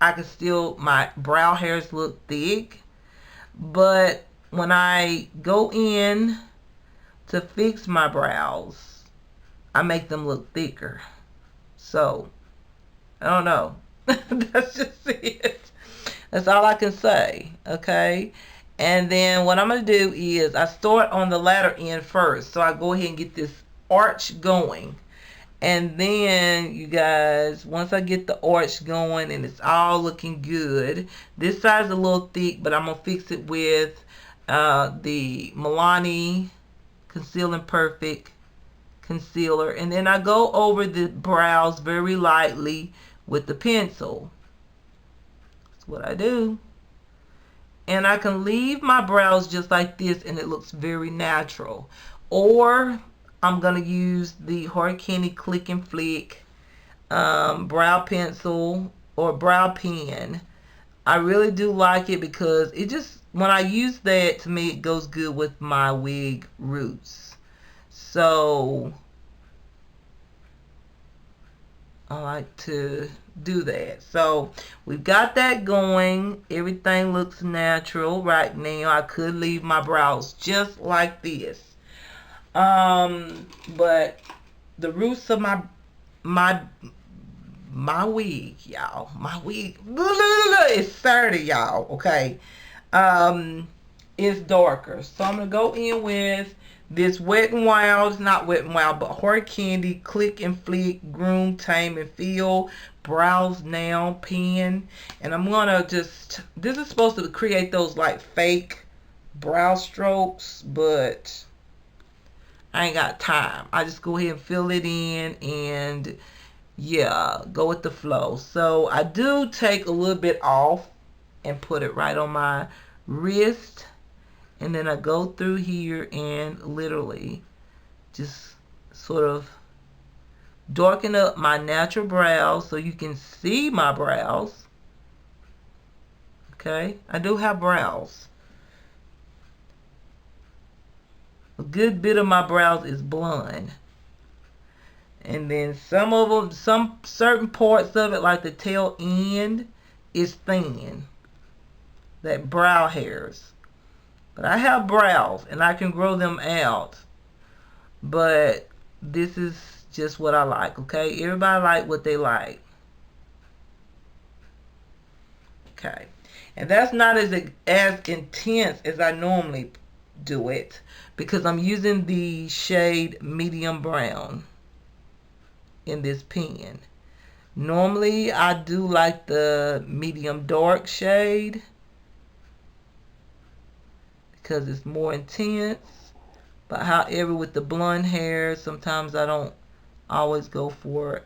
I can still, my brow hairs look thick. But when I go in to fix my brows, I make them look thicker. So, I don't know. That's just it. That's all I can say, okay? And then what I'm going to do is I start on the latter end first. So I go ahead and get this arch going. And then, you guys, once I get the arch going and it's all looking good, this side's a little thick, but I'm going to fix it with the Milani Concealing Perfect concealer. And then I go over the brows very lightly with the pencil. That's what I do. And I can leave my brows just like this and it looks very natural. Or I'm going to use the Hard Candy Click and Flick brow pencil or brow pen. I really do like it because it just, when I use that, to me it goes good with my wig roots. So I like to do that. So we've got that going. Everything looks natural right now. I could leave my brows just like this. But the roots of my wig, y'all, my wig, it's 30, y'all, okay, it's darker. So I'm gonna go in with this Wet n Wild, it's not Wet n Wild, but Hard Candy Click and Flick Groom Tame and Feel Brows Now pen. And I'm gonna just, this is supposed to create those like fake brow strokes, but I ain't got time. I just go ahead and fill it in and yeah, go with the flow. So I do take a little bit off and put it right on my wrist. And then I go through here and literally just sort of darken up my natural brows so you can see my brows. Okay, I do have brows. A good bit of my brows is blonde. And then some of them, some certain parts of it, like the tail end, is thin. That brow hairs. But I have brows and I can grow them out. but this is just what I like, okay? Everybody like what they like. Okay. And that's not as intense as I normally do it, because I'm using the shade medium brown in this pen. Normally I do like the medium dark shade because it's more intense. But however, with the blonde hair, sometimes I don't always go for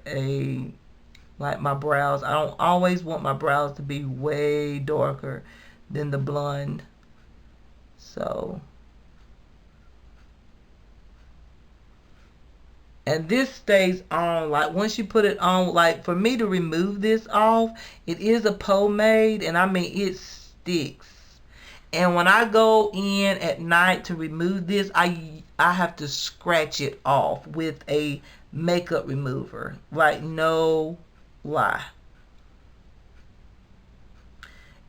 like my brows. I don't always want my brows to be way darker than the blonde. So, and this stays on, like once you put it on, like for me to remove this off, it is a pomade, and I mean it sticks. And when I go in at night to remove this, I have to scratch it off with a makeup remover. Like, no lie.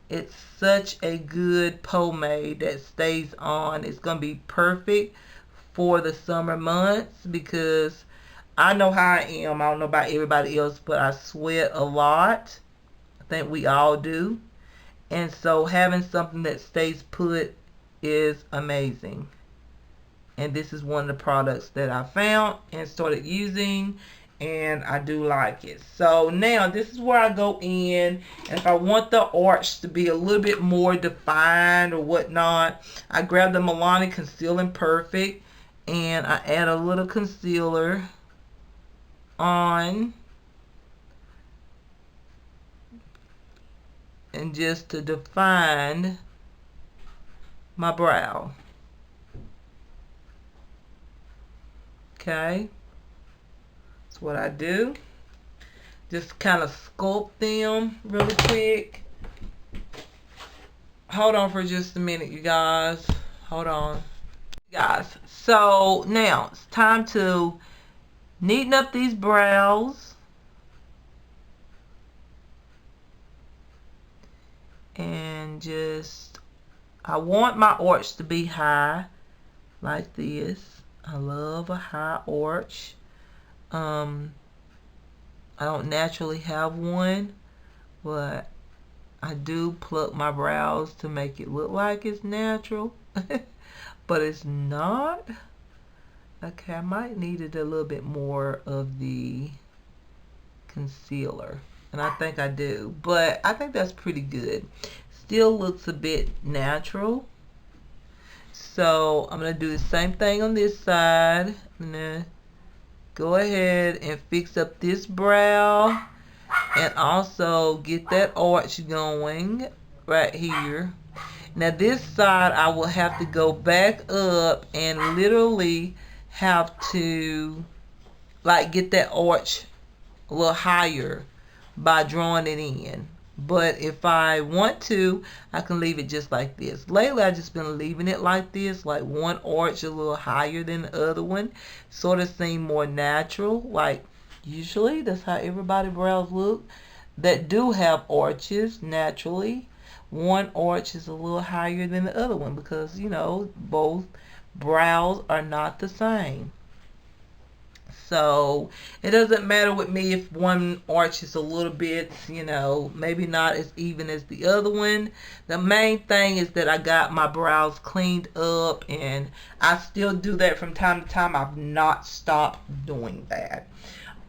It's such a good pomade that stays on. It's going to be perfect for the summer months, because I know how I am. I don't know about everybody else, but I sweat a lot. I think we all do. And so having something that stays put is amazing. And this is one of the products that I found and started using, and I do like it. So now this is where I go in, and if I want the arch to be a little bit more defined or whatnot, I grab the Milani Concealing Perfect and I add a little concealer on, and just to define my brow. Okay, that's what I do. Just kind of sculpt them really quick. Hold on for just a minute, you guys. Hold on. Guys, so now it's time to neaten up these brows. And just, I want my arch to be high like this. I love a high arch. I don't naturally have one, but I do pluck my brows to make it look like it's natural. But it's not. Okay, I might need it a little bit more of the concealer, and I think I do, but I think that's pretty good. Still looks a bit natural. So I'm going to do the same thing on this side. I'm going to go ahead and fix up this brow, and also get that arch going right here. Now this side I will have to go back up and literally have to like get that arch a little higher by drawing it in. But if I want to, I can leave it just like this. Lately I've just been leaving it like this, like one arch a little higher than the other one, sort of seem more natural. Like usually that's how everybody's brows look that do have arches naturally. One arch is a little higher than the other one, because you know both brows are not the same. So it doesn't matter with me if one arch is a little bit, you know, maybe not as even as the other one. The main thing is that I got my brows cleaned up, and I still do that from time to time. I've not stopped doing that.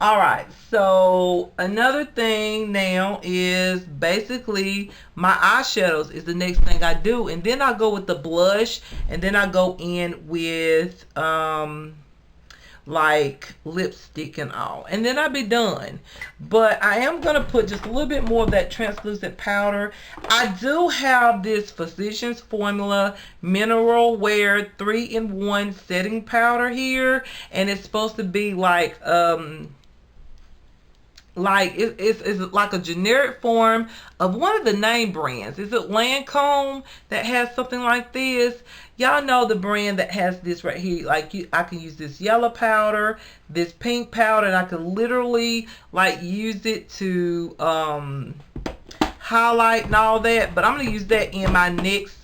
Alright, so another thing now is basically my eyeshadows is the next thing I do. And then I go with the blush, and then I go in with like lipstick and all, and then I'll be done. But I am going to put just a little bit more of that translucent powder. I do have this Physicians Formula Mineral Wear 3-in-1 setting powder here, and it's supposed to be like it's like a generic form of one of the name brands. Is it Lancome that has something like this? Y'all know the brand that has this right here. Like I can use this yellow powder, this pink powder, and I can literally like use it to highlight and all that. But I'm gonna use that in my next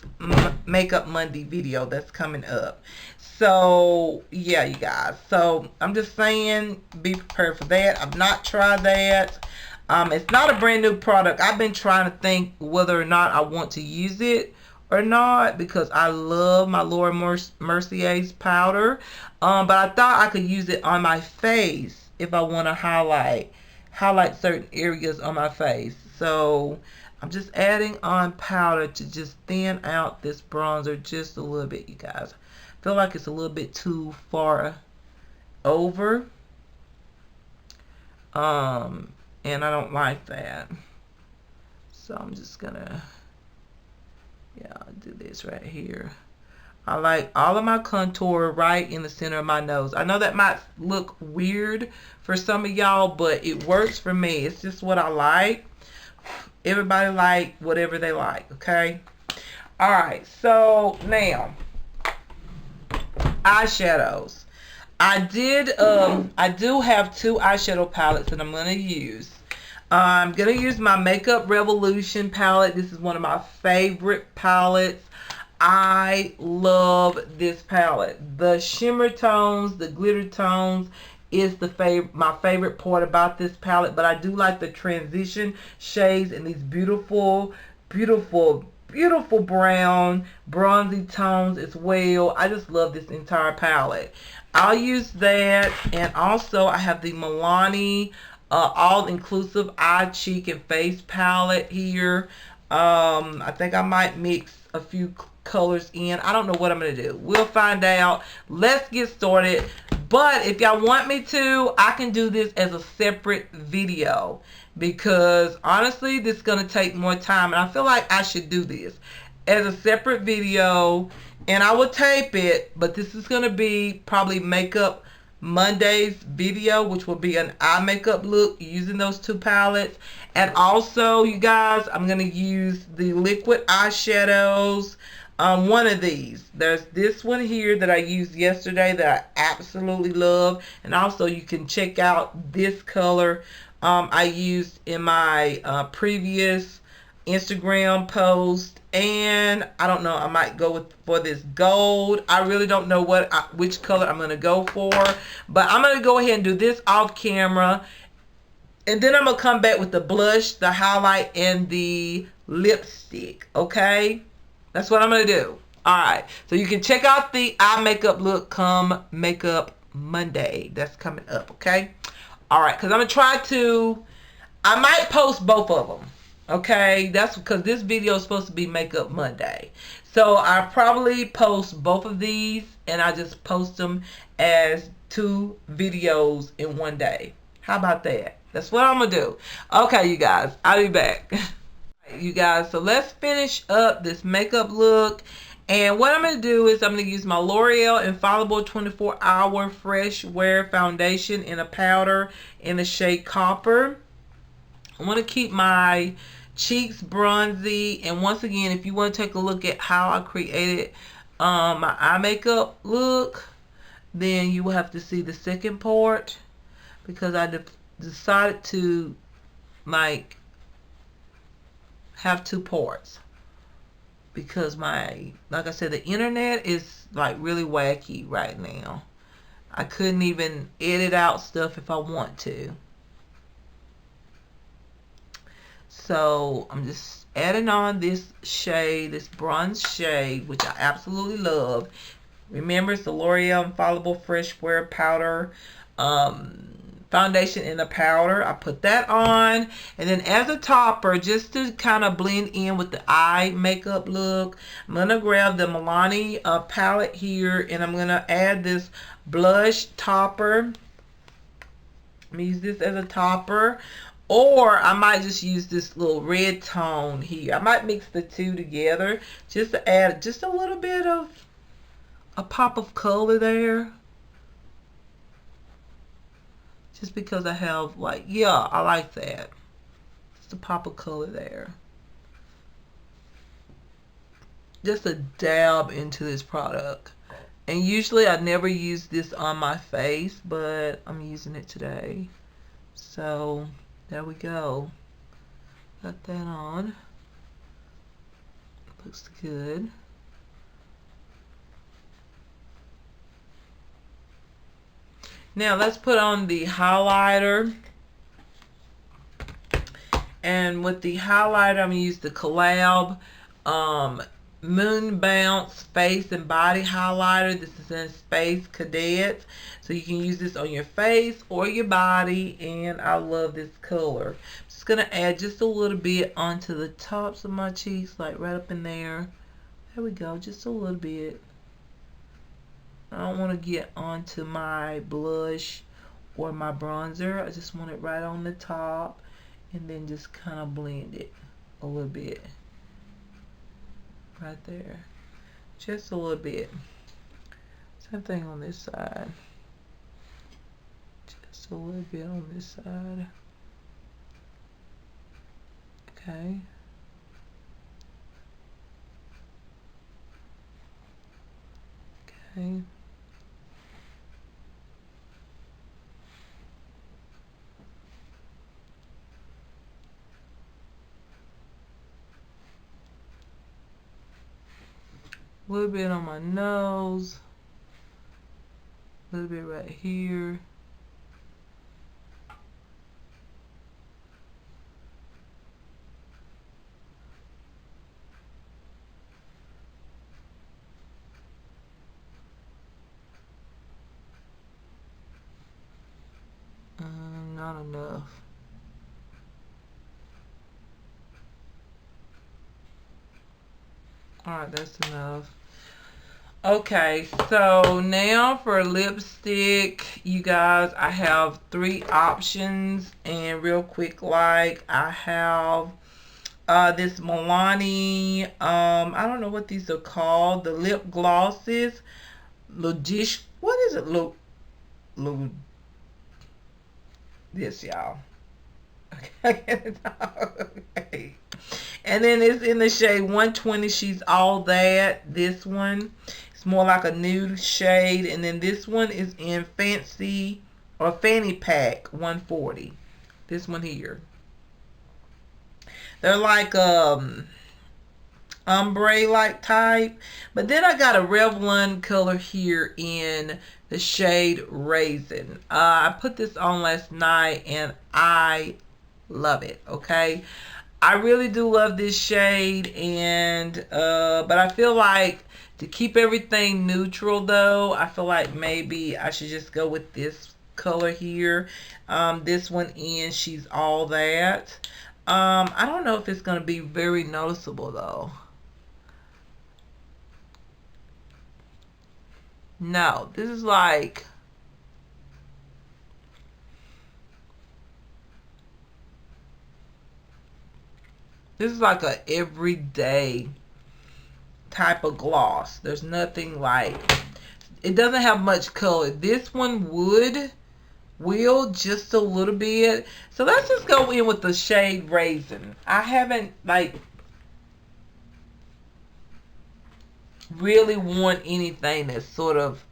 Makeup Monday video that's coming up. So yeah, you guys. So I'm just saying, be prepared for that. I've not tried that. It's not a brand new product. I've been trying to think whether or not I want to use it or not, because I love my Laura Mercier's powder. But I thought I could use it on my face if I want to highlight certain areas on my face. So I'm just adding on powder to just thin out this bronzer just a little bit, you guys. I feel like it's a little bit too far over. And I don't like that. So I'm just gonna, yeah, I'll do this right here. I like all of my contour right in the center of my nose. I know that might look weird for some of y'all, but it works for me. It's just what I like. Everybody like whatever they like, okay? All right, so now eyeshadows. I do have two eyeshadow palettes that I'm going to use. I'm going to use my Makeup Revolution palette. This is one of my favorite palettes. I love this palette. The shimmer tones, the glitter tones is my favorite part about this palette. But I do like the transition shades and these beautiful, beautiful, beautiful brown, bronzy tones as well. I just love this entire palette. I'll use that, and also I have the Milani all-inclusive eye, cheek, and face palette here. I think I might mix a few colors in. I don't know what I'm going to do. We'll find out. Let's get started. But if y'all want me to, I can do this as a separate video, because honestly, this is going to take more time, and I feel like I should do this as a separate video, and I will tape it, but this is going to be probably Makeup Monday's video, which will be an eye makeup look using those two palettes. And also, you guys, I'm going to use the liquid eyeshadows. One of these. There's this one here that I used yesterday that I absolutely love. And also, you can check out this color I used in my previous Instagram post. And I don't know, I might go for this gold. I really don't know which color I'm going to go for. But I'm going to go ahead and do this off camera. And then I'm going to come back with the blush, the highlight, and the lipstick. Okay? That's what I'm going to do. Alright. So you can check out the eye makeup look come Makeup Monday. That's coming up. Okay? Alright. Because I'm going to try to... I might post both of them. Okay, that's because this video is supposed to be Makeup Monday. So I probably post both of these, and I just post them as two videos in one day. How about that? That's what I'm going to do. Okay, you guys, I'll be back. You guys, so let's finish up this makeup look. And what I'm going to do is I'm going to use my L'Oreal Infallible 24-Hour Fresh Wear Foundation in a powder in the shade Copper. I want to keep my cheeks bronzy, and once again, if you want to take a look at how I created my eye makeup look, then you will have to see the second part, because I decided to like have two parts, because like I said, the internet is like really wacky right now. I couldn't even edit out stuff if I want to. So I'm just adding on this shade, this bronze shade, which I absolutely love. Remember, it's the L'Oreal Infallible Fresh Wear Powder foundation in a powder. I put that on, and then as a topper, just to kind of blend in with the eye makeup look, I'm gonna grab the Milani palette here, and I'm gonna add this blush topper. I'm gonna use this as a topper. Or I might just use this little red tone here. I might mix the two together just to add just a little bit of a pop of color there. Just because I have like, yeah, I like that. Just a pop of color there. Just a dab into this product. And usually I never use this on my face, but I'm using it today. So... there we go. Got that on. Looks good. Now let's put on the highlighter. And with the highlighter, I'm going to use the Collab Moon Bounce Face and Body Highlighter. This is in Space Cadet. So you can use this on your face or your body. And I love this color. I'm just going to add just a little bit onto the tops of my cheeks, like right up in there. There we go, just a little bit. I don't want to get onto my blush or my bronzer. I just want it right on the top. And then just kind of blend it a little bit. Right there. Just a little bit. Same thing on this side. Just a little bit on this side. Okay. Okay. A little bit on my nose, a little bit right here. Not enough. Alright, that's enough. Okay, so now for lipstick, you guys, I have 3 options. And real quick, like, I have this Milani, I don't know what these are called, the lip glosses. Logish, what is it? This, y'all. Okay. Okay. And then it's in the shade 120. She's all that. This one, it's more like a nude shade. And then this one is in Fancy or Fanny Pack 140. This one here. They're like ombre like type. But then I got a Revlon color here in the shade Raisin. I put this on last night and I love it. Okay, I really do love this shade, and but I feel like to keep everything neutral though, I feel like maybe I should just go with this color here. This one in She's All That. I don't know if it's going to be very noticeable though. No, this is like, this is like a everyday type of gloss. There's nothing like, it doesn't have much color. This one will just a little bit. So let's just go in with the shade Raisin. I haven't like really want anything that's sort of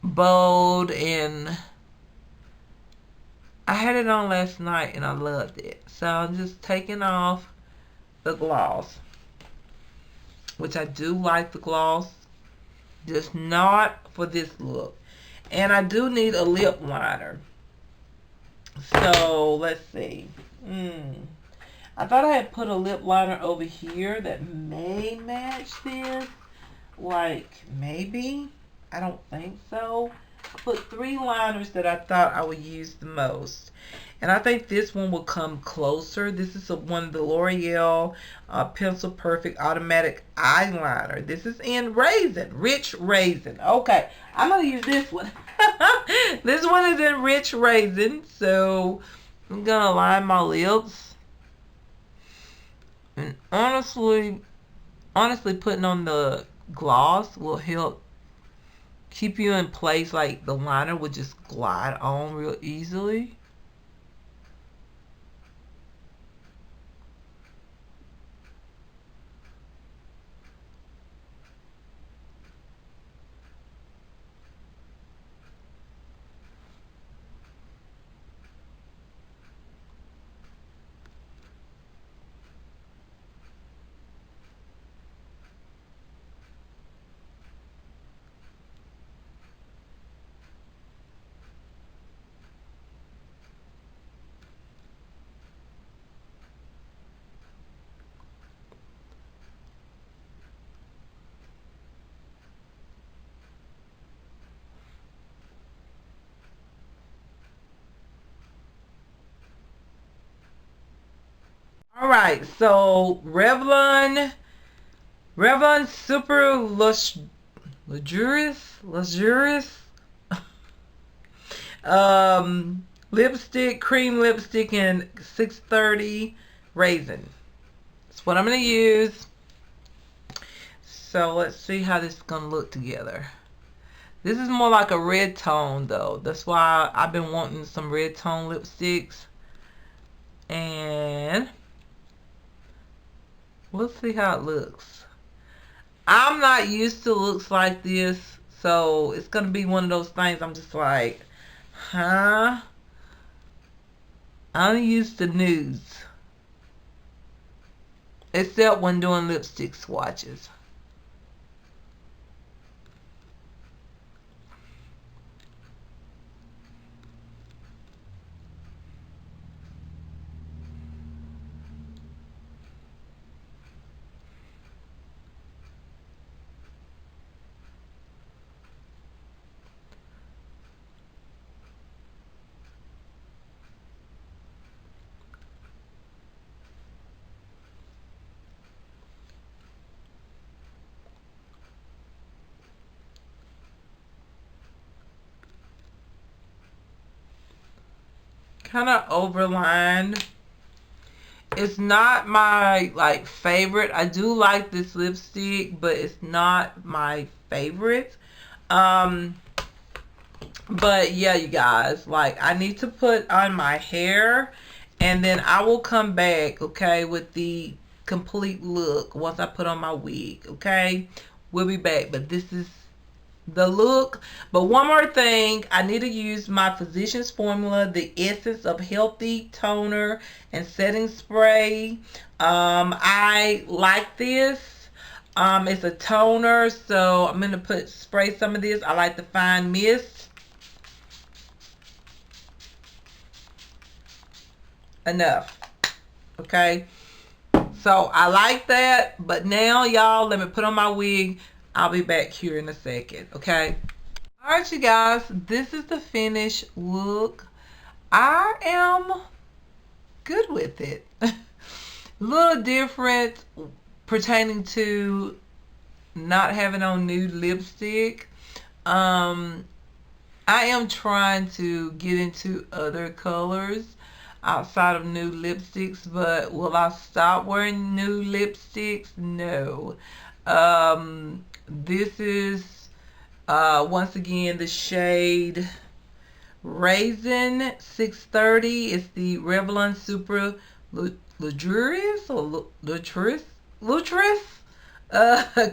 bold, and I had it on last night and I loved it. So I'm just taking off the gloss, which I do like the gloss, just not for this look. And I do need a lip liner. So let's see. I thought I had put a lip liner over here that may match this. Like, maybe. I don't think so. I put 3 liners that I thought I would use the most. And I think this one will come closer. This is one, the L'Oreal Pencil Perfect Automatic Eyeliner. This is in Raisin, Rich Raisin. Okay, I'm going to use this one. This one is in Rich Raisin. So I'm going to line my lips. And honestly, putting on the gloss will help keep you in place. Like the liner would just glide on real easily. Alright, so Revlon Super Luxurious lipstick, cream lipstick in 630 Raisin. That's what I'm going to use. So let's see how this is going to look together. This is more like a red tone though. That's why I've been wanting some red tone lipsticks. And we'll see how it looks. I'm not used to looks like this, so it's going to be one of those things I'm just like, huh? I'm used to nudes. Except when doing lipstick swatches. Kind of overlined. It's not my like favorite. I do like this lipstick, but it's not my favorite. But yeah, you guys, like I need to put on my hair, and then I will come back, okay, with the complete look once I put on my wig, okay? We'll be back, but this is the look. But one more thing, I need to use my Physicians Formula, the Essence of Healthy Toner and Setting Spray. I like this. It's a toner, so I'm going to spray some of this. I like the Fine Mist. Enough. Okay. So I like that, but now y'all, let me put on my wig. I'll be back here in a second, okay? All right, you guys, this is the finished look. I am good with it. A little different pertaining to not having on nude lipstick. I am trying to get into other colors outside of nude lipsticks, but will I stop wearing nude lipsticks? No. This is once again the shade Raisin 630. It's the Revlon Super Luxurious or Luxurious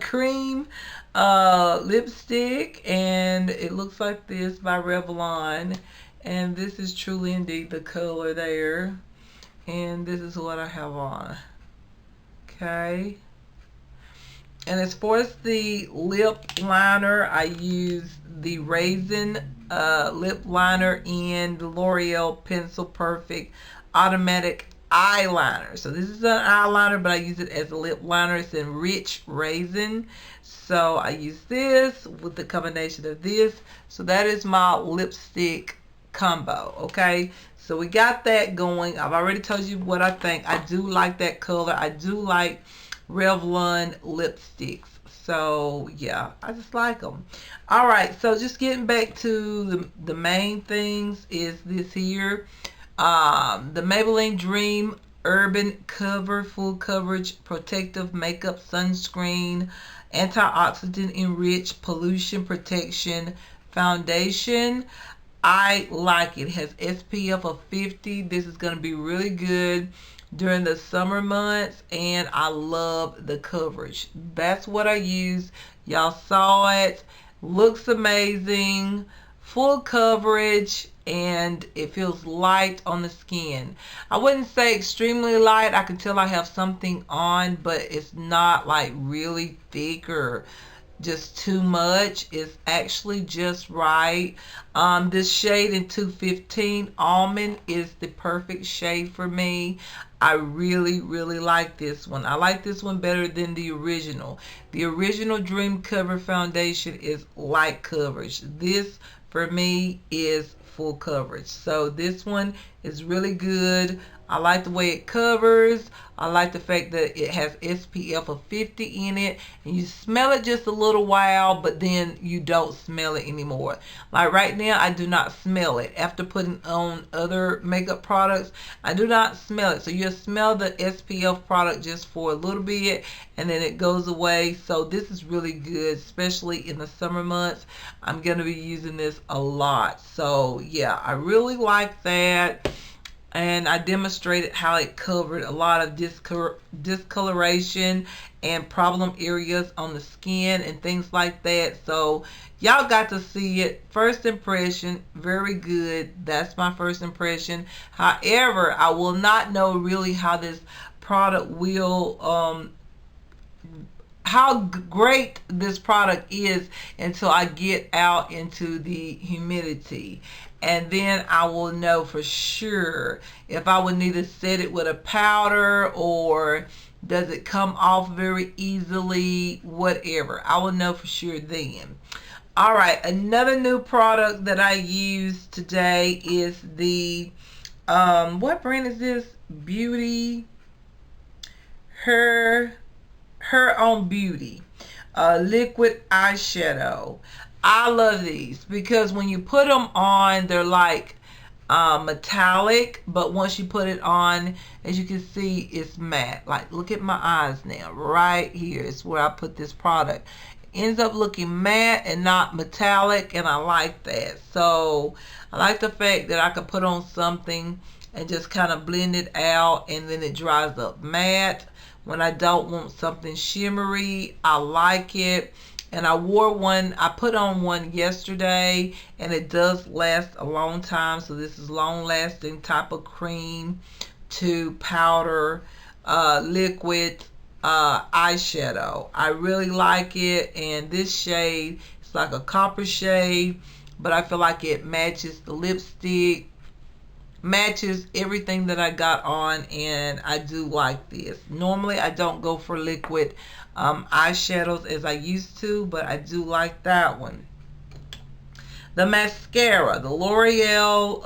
cream lipstick, and it looks like this by Revlon, and this is truly indeed the color there, and this is what I have on. Okay. And as far as the lip liner, I use the Raisin lip liner in the L'Oreal Pencil Perfect Automatic Eyeliner. So this is an eyeliner, but I use it as a lip liner. It's in Rich Raisin. So I use this with the combination of this. So that is my lipstick combo, okay? So we got that going. I've already told you what I think. I do like that color. I do like Revlon lipsticks. So yeah, I just like them. All right, so just getting back to the main things is this here, the Maybelline Dream Urban Cover Full Coverage Protective Makeup Sunscreen Antioxidant Enriched Pollution Protection Foundation. I like it. It has SPF of 50. This is going to be really good during the summer months, and I love the coverage. That's what I use. Y'all saw it. Looks amazing. Full coverage, and it feels light on the skin. I wouldn't say extremely light. I can tell I have something on, but it's not like really thick or just too much. It's actually just right. This shade in 215 Almond is the perfect shade for me. I really like this one. I like this one better than the original. The original Dream Cover Foundation is light coverage. This for me is full coverage. So this one is really good. I like the way it covers. I like the fact that it has SPF of 50 in it, and you smell it just a little while, but then you don't smell it anymore. Like right now, I do not smell it. After putting on other makeup products, I do not smell it. So you'll smell the SPF product just for a little bit, and then it goes away. So this is really good, especially in the summer months. I'm going to be using this a lot. So yeah, I really like that. And I demonstrated how it covered a lot of discoloration and problem areas on the skin and things like that. So y'all got to see it. First impression, very good. That's my first impression. However, I will not know really how this product will how great this product is until I get out into the humidity, and then I will know for sure if I would need to set it with a powder or does it come off very easily, whatever. I will know for sure then. All right, another new product that I used today is the what brand is this? Beauty Her Own Beauty liquid eyeshadow. I love these because when you put them on, they're like metallic, but once you put it on, as you can see, it's matte. Like, look at my eyes now. Right here is where I put this product. It ends up looking matte and not metallic, and I like that. So I like the fact that I could put on something and just kind of blend it out, and then it dries up matte. When I don't want something shimmery, I like it. And I put on one yesterday, and it does last a long time. So this is long lasting type of cream to powder liquid eyeshadow. I really like it, and this shade, it's like a copper shade, but I feel like it matches the lipstick, matches everything that I got on, and I do like this. Normally I don't go for liquid eyeshadows as I used to, but I do like that one. The mascara, the L'Oreal,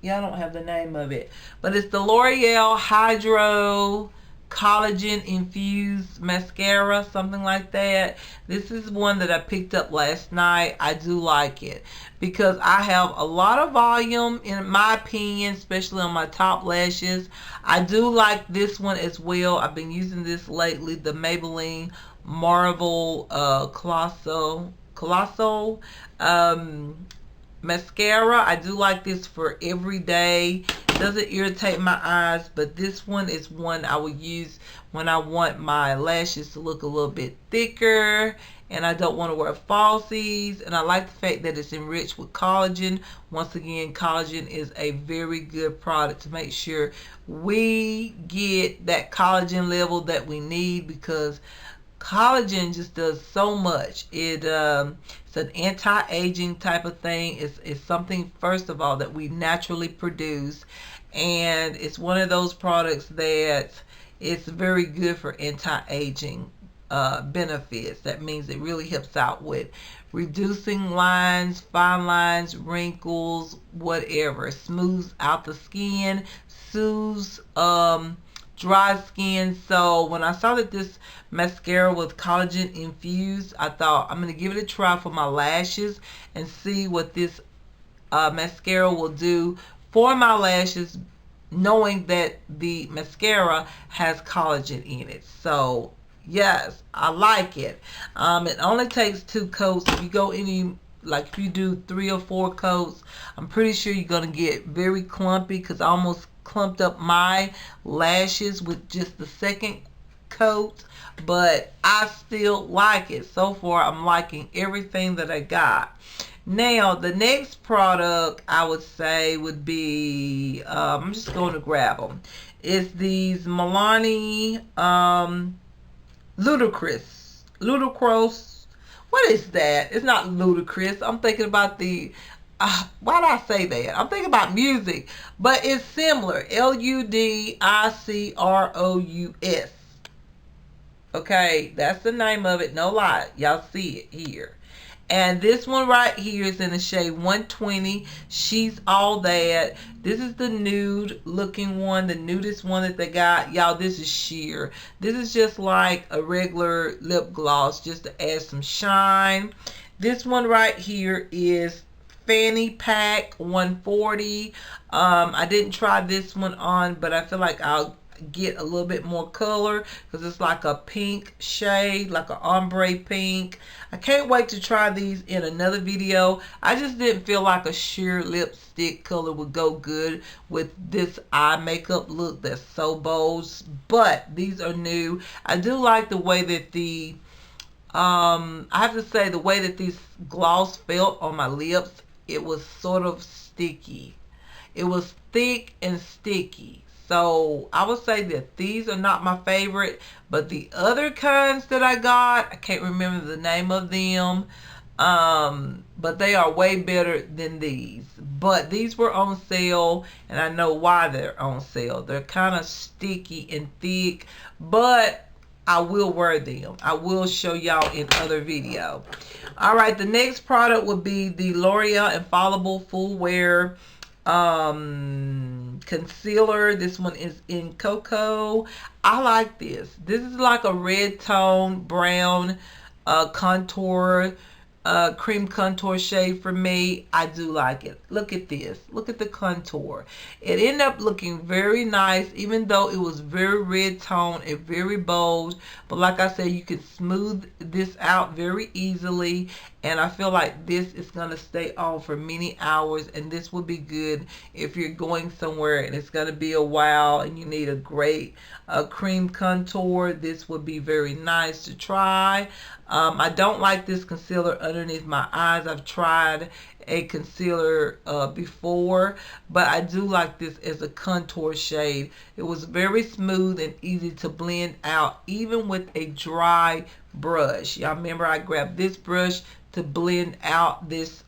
yeah, I don't have the name of it, but it's the L'Oreal Hydro Collagen Infused Mascara, something like that. This is one that I picked up last night. I do like it because I have a lot of volume, in my opinion, especially on my top lashes. I do like this one as well. I've been using this lately, the Maybelline Marvel Colossal mascara. I do like this for every day. It doesn't irritate my eyes, but this one is one I would use when I want my lashes to look a little bit thicker and I don't want to wear falsies. And I like the fact that it's enriched with collagen. Once again, collagen is a very good product to make sure we get that collagen level that we need, because collagen just does so much. It's an anti-aging type of thing. It's something, first of all, that we naturally produce, and it's one of those products that it's very good for anti-aging benefits. That means it really helps out with reducing lines, fine lines, wrinkles, whatever. Smooths out the skin, soothes dry skin. So when I saw that this mascara was collagen infused, I thought I'm going to give it a try for my lashes and see what this mascara will do for my lashes, knowing that the mascara has collagen in it. So yes, I like it. It only takes 2 coats. If you go like if you do 3 or 4 coats, I'm pretty sure you're going to get very clumpy, because I almost clumped up my lashes with just the second coat, but I still like it. So far, I'm liking everything that I got. Now, the next product I would say would be, I'm just going to grab them. It's these Milani Ludicrous. What is that? It's not ludicrous. I'm thinking about the, why did I say that? I'm thinking about music, but it's similar. Ludicrous. Okay, that's the name of it. No lie. Y'all see it here. And this one right here is in the shade 120. She's All That. This is the nude looking one, the nudist one that they got. Y'all, this is sheer. This is just like a regular lip gloss just to add some shine. This one right here is Fanny Pack 140. I didn't try this one on, but I feel like I'll get a little bit more color because it's like a pink shade, like an ombre pink. I can't wait to try these in another video. I just didn't feel like a sheer lipstick color would go good with this eye makeup look that's so bold, but these are new. I do like the way that I have to say the way that these gloss felt on my lips. It was sort of sticky. It was thick and sticky. So I would say that these are not my favorite, but the other kinds that I got, I can't remember the name of them, but they are way better than these. But these were on sale, and I know why they're on sale. They're kind of sticky and thick, but I will wear them. I will show y'all in other video. All right, the next product would be the L'Oreal Infallible Full Wear concealer. This one is in Cocoa. I like this. This is like a red tone brown contour cream contour shade for me. I do like it. Look at this. Look at the contour. It ended up looking very nice, even though it was very red tone and very bold. But like I said, you can smooth this out very easily. And I feel like this is going to stay on for many hours. And this would be good if you're going somewhere and it's going to be a while and you need a great cream contour. This would be very nice to try. I don't like this concealer underneath my eyes. I've tried a concealer before, but I do like this as a contour shade. It was very smooth and easy to blend out, even with a dry brush. Y'all remember I grabbed this brush to blend out this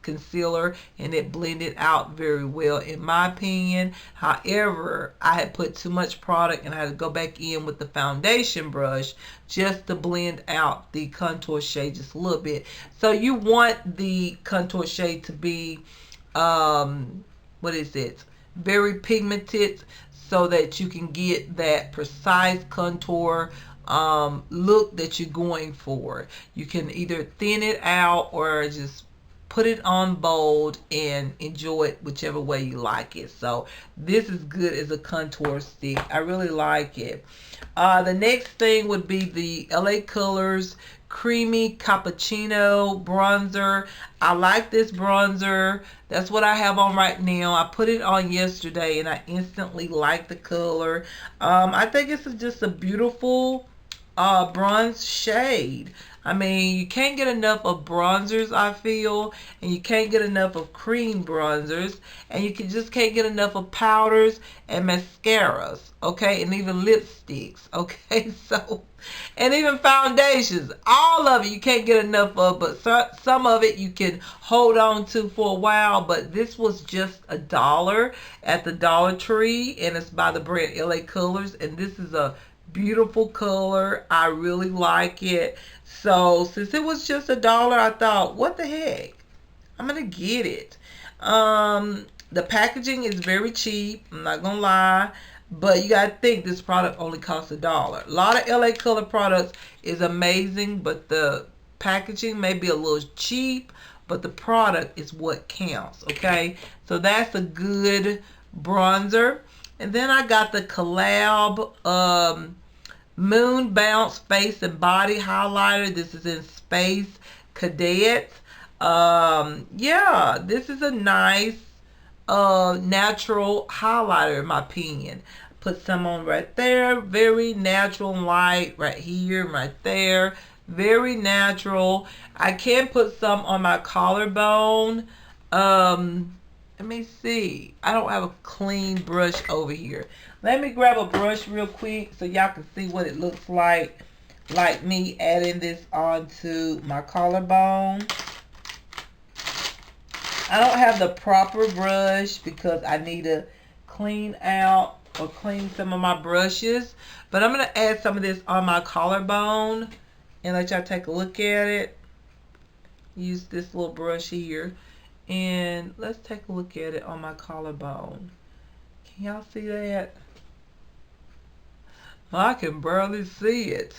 concealer, and it blended out very well in my opinion. However, I had put too much product and I had to go back in with the foundation brush just to blend out the contour shade just a little bit. So you want the contour shade to be what is it, very pigmented, so that you can get that precise contour look that you're going for. You can either thin it out or just put it on bold and enjoy it whichever way you like it. So this is good as a contour stick. I really like it. The next thing would be the LA Colors Creamy Cappuccino bronzer. I like this bronzer. That's what I have on right now. I put it on yesterday and I instantly like the color. I think it's just a beautiful bronze shade. I mean, you can't get enough of bronzers, I feel, and you can't get enough of cream bronzers, and you just can't get enough of powders and mascaras, okay, and even lipsticks, okay, so, and even foundations. All of it you can't get enough of, but some of it you can hold on to for a while. But this was just $1 at the Dollar Tree, and it's by the brand LA Colors, and this is a beautiful color. I really like it. So since it was just $1, I thought, what the heck, I'm gonna get it. The packaging is very cheap, I'm not gonna lie, but you gotta think this product only costs $1. A lot of LA Color products is amazing, but the packaging may be a little cheap, but the product is what counts. Okay, so that's a good bronzer. And then I got the Collab Moon Bounce Face and Body Highlighter. This is in Space Cadet. Yeah, this is a nice natural highlighter in my opinion. Put some on right there. Very natural and light right here, right there. Very natural. I can put some on my collarbone. Let me see. I don't have a clean brush over here. Let me grab a brush real quick so y'all can see what it looks like me adding this onto my collarbone. I don't have the proper brush because I need to clean out or clean some of my brushes. But I'm going to add some of this on my collarbone and let y'all take a look at it. use this little brush here. And let's take a look at it on my collarbone. Can y'all see that? I can barely see it.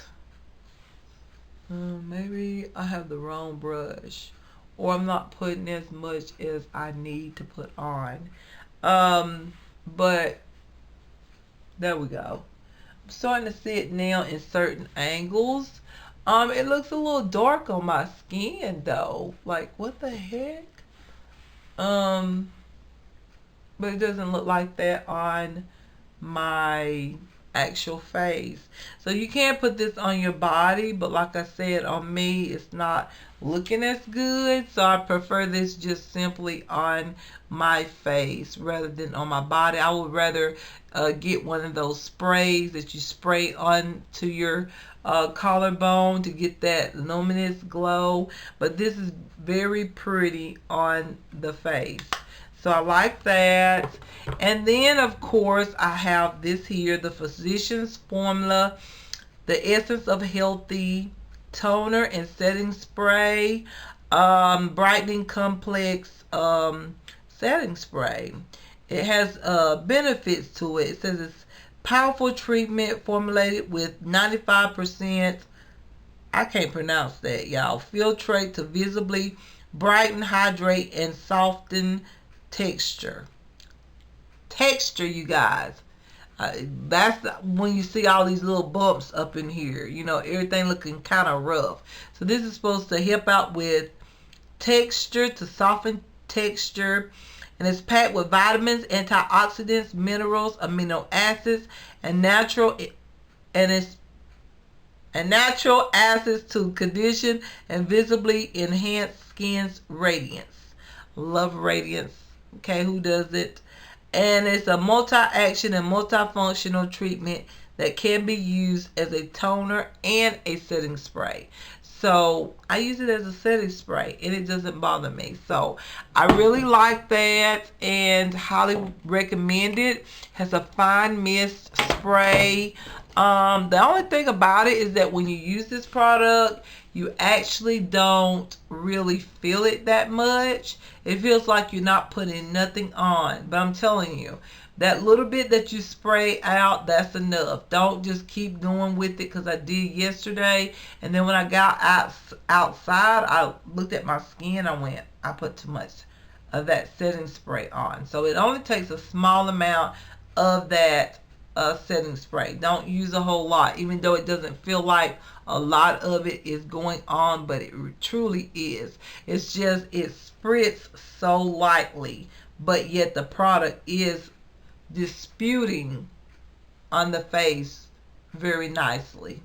Maybe I have the wrong brush, or I'm not putting as much as I need to put on. But there we go. I'm starting to see it now in certain angles. It looks a little dark on my skin though. Like, what the heck? But it doesn't look like that on my actual face. So you can put this on your body, but like I said, on me it's not looking as good, so I prefer this just simply on my face rather than on my body. I would rather get one of those sprays that you spray onto your collarbone to get that luminous glow, but this is very pretty on the face. So I like that. And then, of course, I have this here, the Physicians Formula, the Essence of Healthy Toner and Setting Spray, Brightening Complex Setting Spray. It has benefits to it. It says it's powerful treatment formulated with 95%, I can't pronounce that, y'all, filtrate to visibly brighten, hydrate, and soften texture, you guys. That's when you see all these little bumps up in here, you know, everything looking kind of rough. So this is supposed to help out with texture, to soften texture, and it's packed with vitamins, antioxidants, minerals, amino acids, and natural acids to condition and visibly enhance skin's radiance. Love radiance. Okay, who does it? And it's a multi-action and multifunctional treatment that can be used as a toner and a setting spray. So I use it as a setting spray and it doesn't bother me. So I really like that and highly recommend it. Has a fine mist spray. The only thing about it is that when you use this product, you actually don't really feel it that much. It feels like you're not putting nothing on. But I'm telling you, that little bit that you spray out, that's enough. Don't just keep going with it, because I did yesterday. And then when I got outside, I looked at my skin. I put too much of that setting spray on. So it only takes a small amount of that setting spray. Don't use a whole lot, even though it doesn't feel like a lot of it is going on, but it truly is. It's just, it spritz so lightly, but yet the product is disputing on the face very nicely.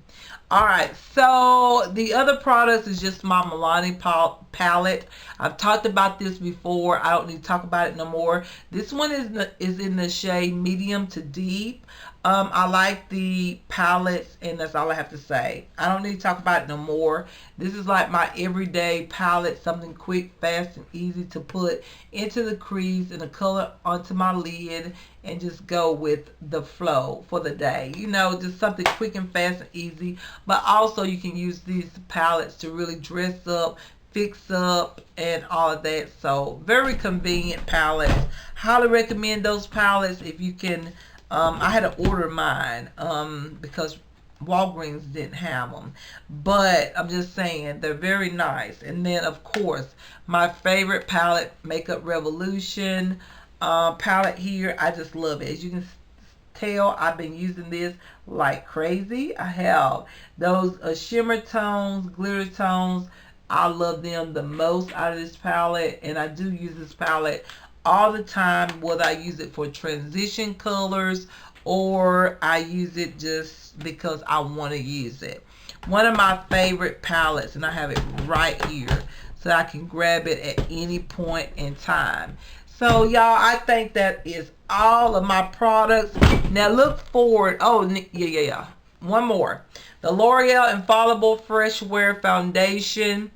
Alright, so the other products is just my Milani Pop Palette. I've talked about this before. I don't need to talk about it no more. This one is in the shade medium to deep. I like the palettes, and that's all I have to say. I don't need to talk about it no more. This is like my everyday palette, something quick, fast, and easy to put into the crease and the color onto my lid and just go with the flow for the day. You know, just something quick and fast and easy. But also you can use these palettes to really dress up, fix up, and all of that. So very convenient palettes. Highly recommend those palettes if you can. I had to order mine because Walgreens didn't have them, but I'm just saying they're very nice. And then of course my favorite palette, Makeup Revolution palette here. I just love it. As you can tell, I've been using this like crazy. I have those shimmer tones, glitter tones. I love them the most out of this palette, and I do use this palette all the time, whether I use it for transition colors or I use it just because I want to use it. One of my favorite palettes, and I have it right here so I can grab it at any point in time. So y'all, I think that is all of my products. Now look forward. Oh one more. The L'Oreal Infallible Fresh Wear Foundation.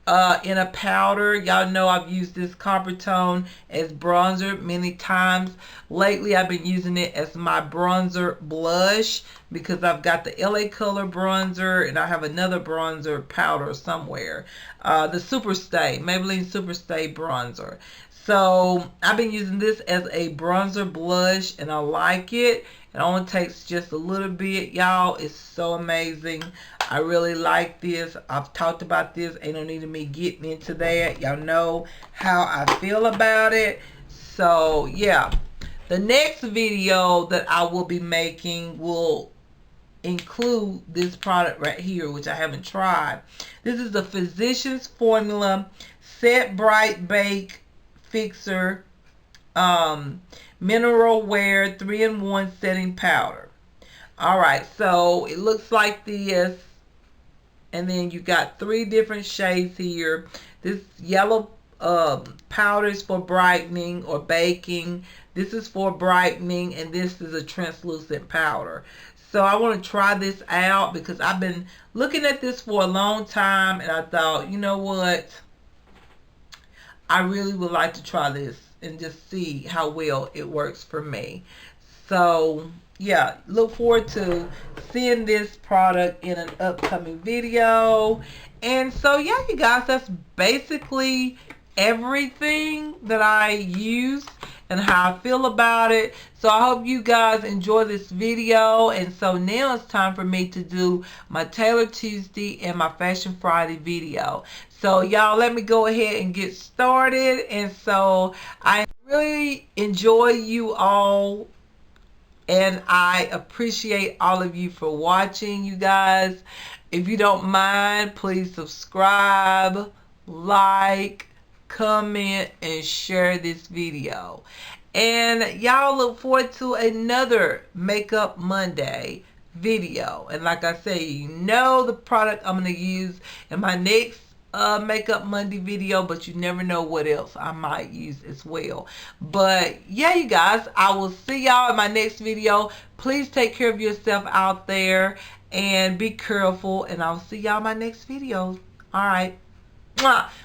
in a powder. Y'all know I've used this copper tone as bronzer many times. Lately I've been using it as my bronzer blush because I've got the LA Color bronzer and I have another bronzer powder somewhere. The Superstay, Maybelline Superstay bronzer. So I've been using this as a bronzer blush and I like it. It only takes just a little bit, y'all. It's so amazing. I really like this. I've talked about this. Ain't no need of me getting into that. Y'all know how I feel about it. So, yeah. The next video that I will be making will include this product right here, which I haven't tried. This is the Physicians Formula Set Bright Bake Fixer Mineral Wear 3-in-1 Setting Powder. Alright, so it looks like this. And then you got 3 different shades here. This yellow powder is for brightening or baking. This is for brightening. And this is a translucent powder. So I want to try this out because I've been looking at this for a long time. And I thought, you know what? I really would like to try this and just see how well it works for me. So yeah, look forward to seeing this product in an upcoming video. And so yeah, you guys, that's basically everything that I use and how I feel about it. So I hope you guys enjoy this video. And so now it's time for me to do my Taylor Tuesday and my Fashion Friday video. So y'all, let me go ahead and get started. And so I really enjoy you all. And I appreciate all of you for watching, you guys. If you don't mind, please subscribe, like, comment, and share this video. And y'all look forward to another Makeup Monday video. And like I say, you know the product I'm going to use in my next Makeup Monday video, but you never know what else I might use as well. But yeah, you guys, I will see y'all in my next video. Please take care of yourself out there and be careful, and I'll see y'all in my next video. All right,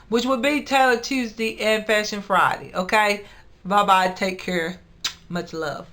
which will be Taylor Tuesday and Fashion Friday. Okay, bye bye, take care, much love.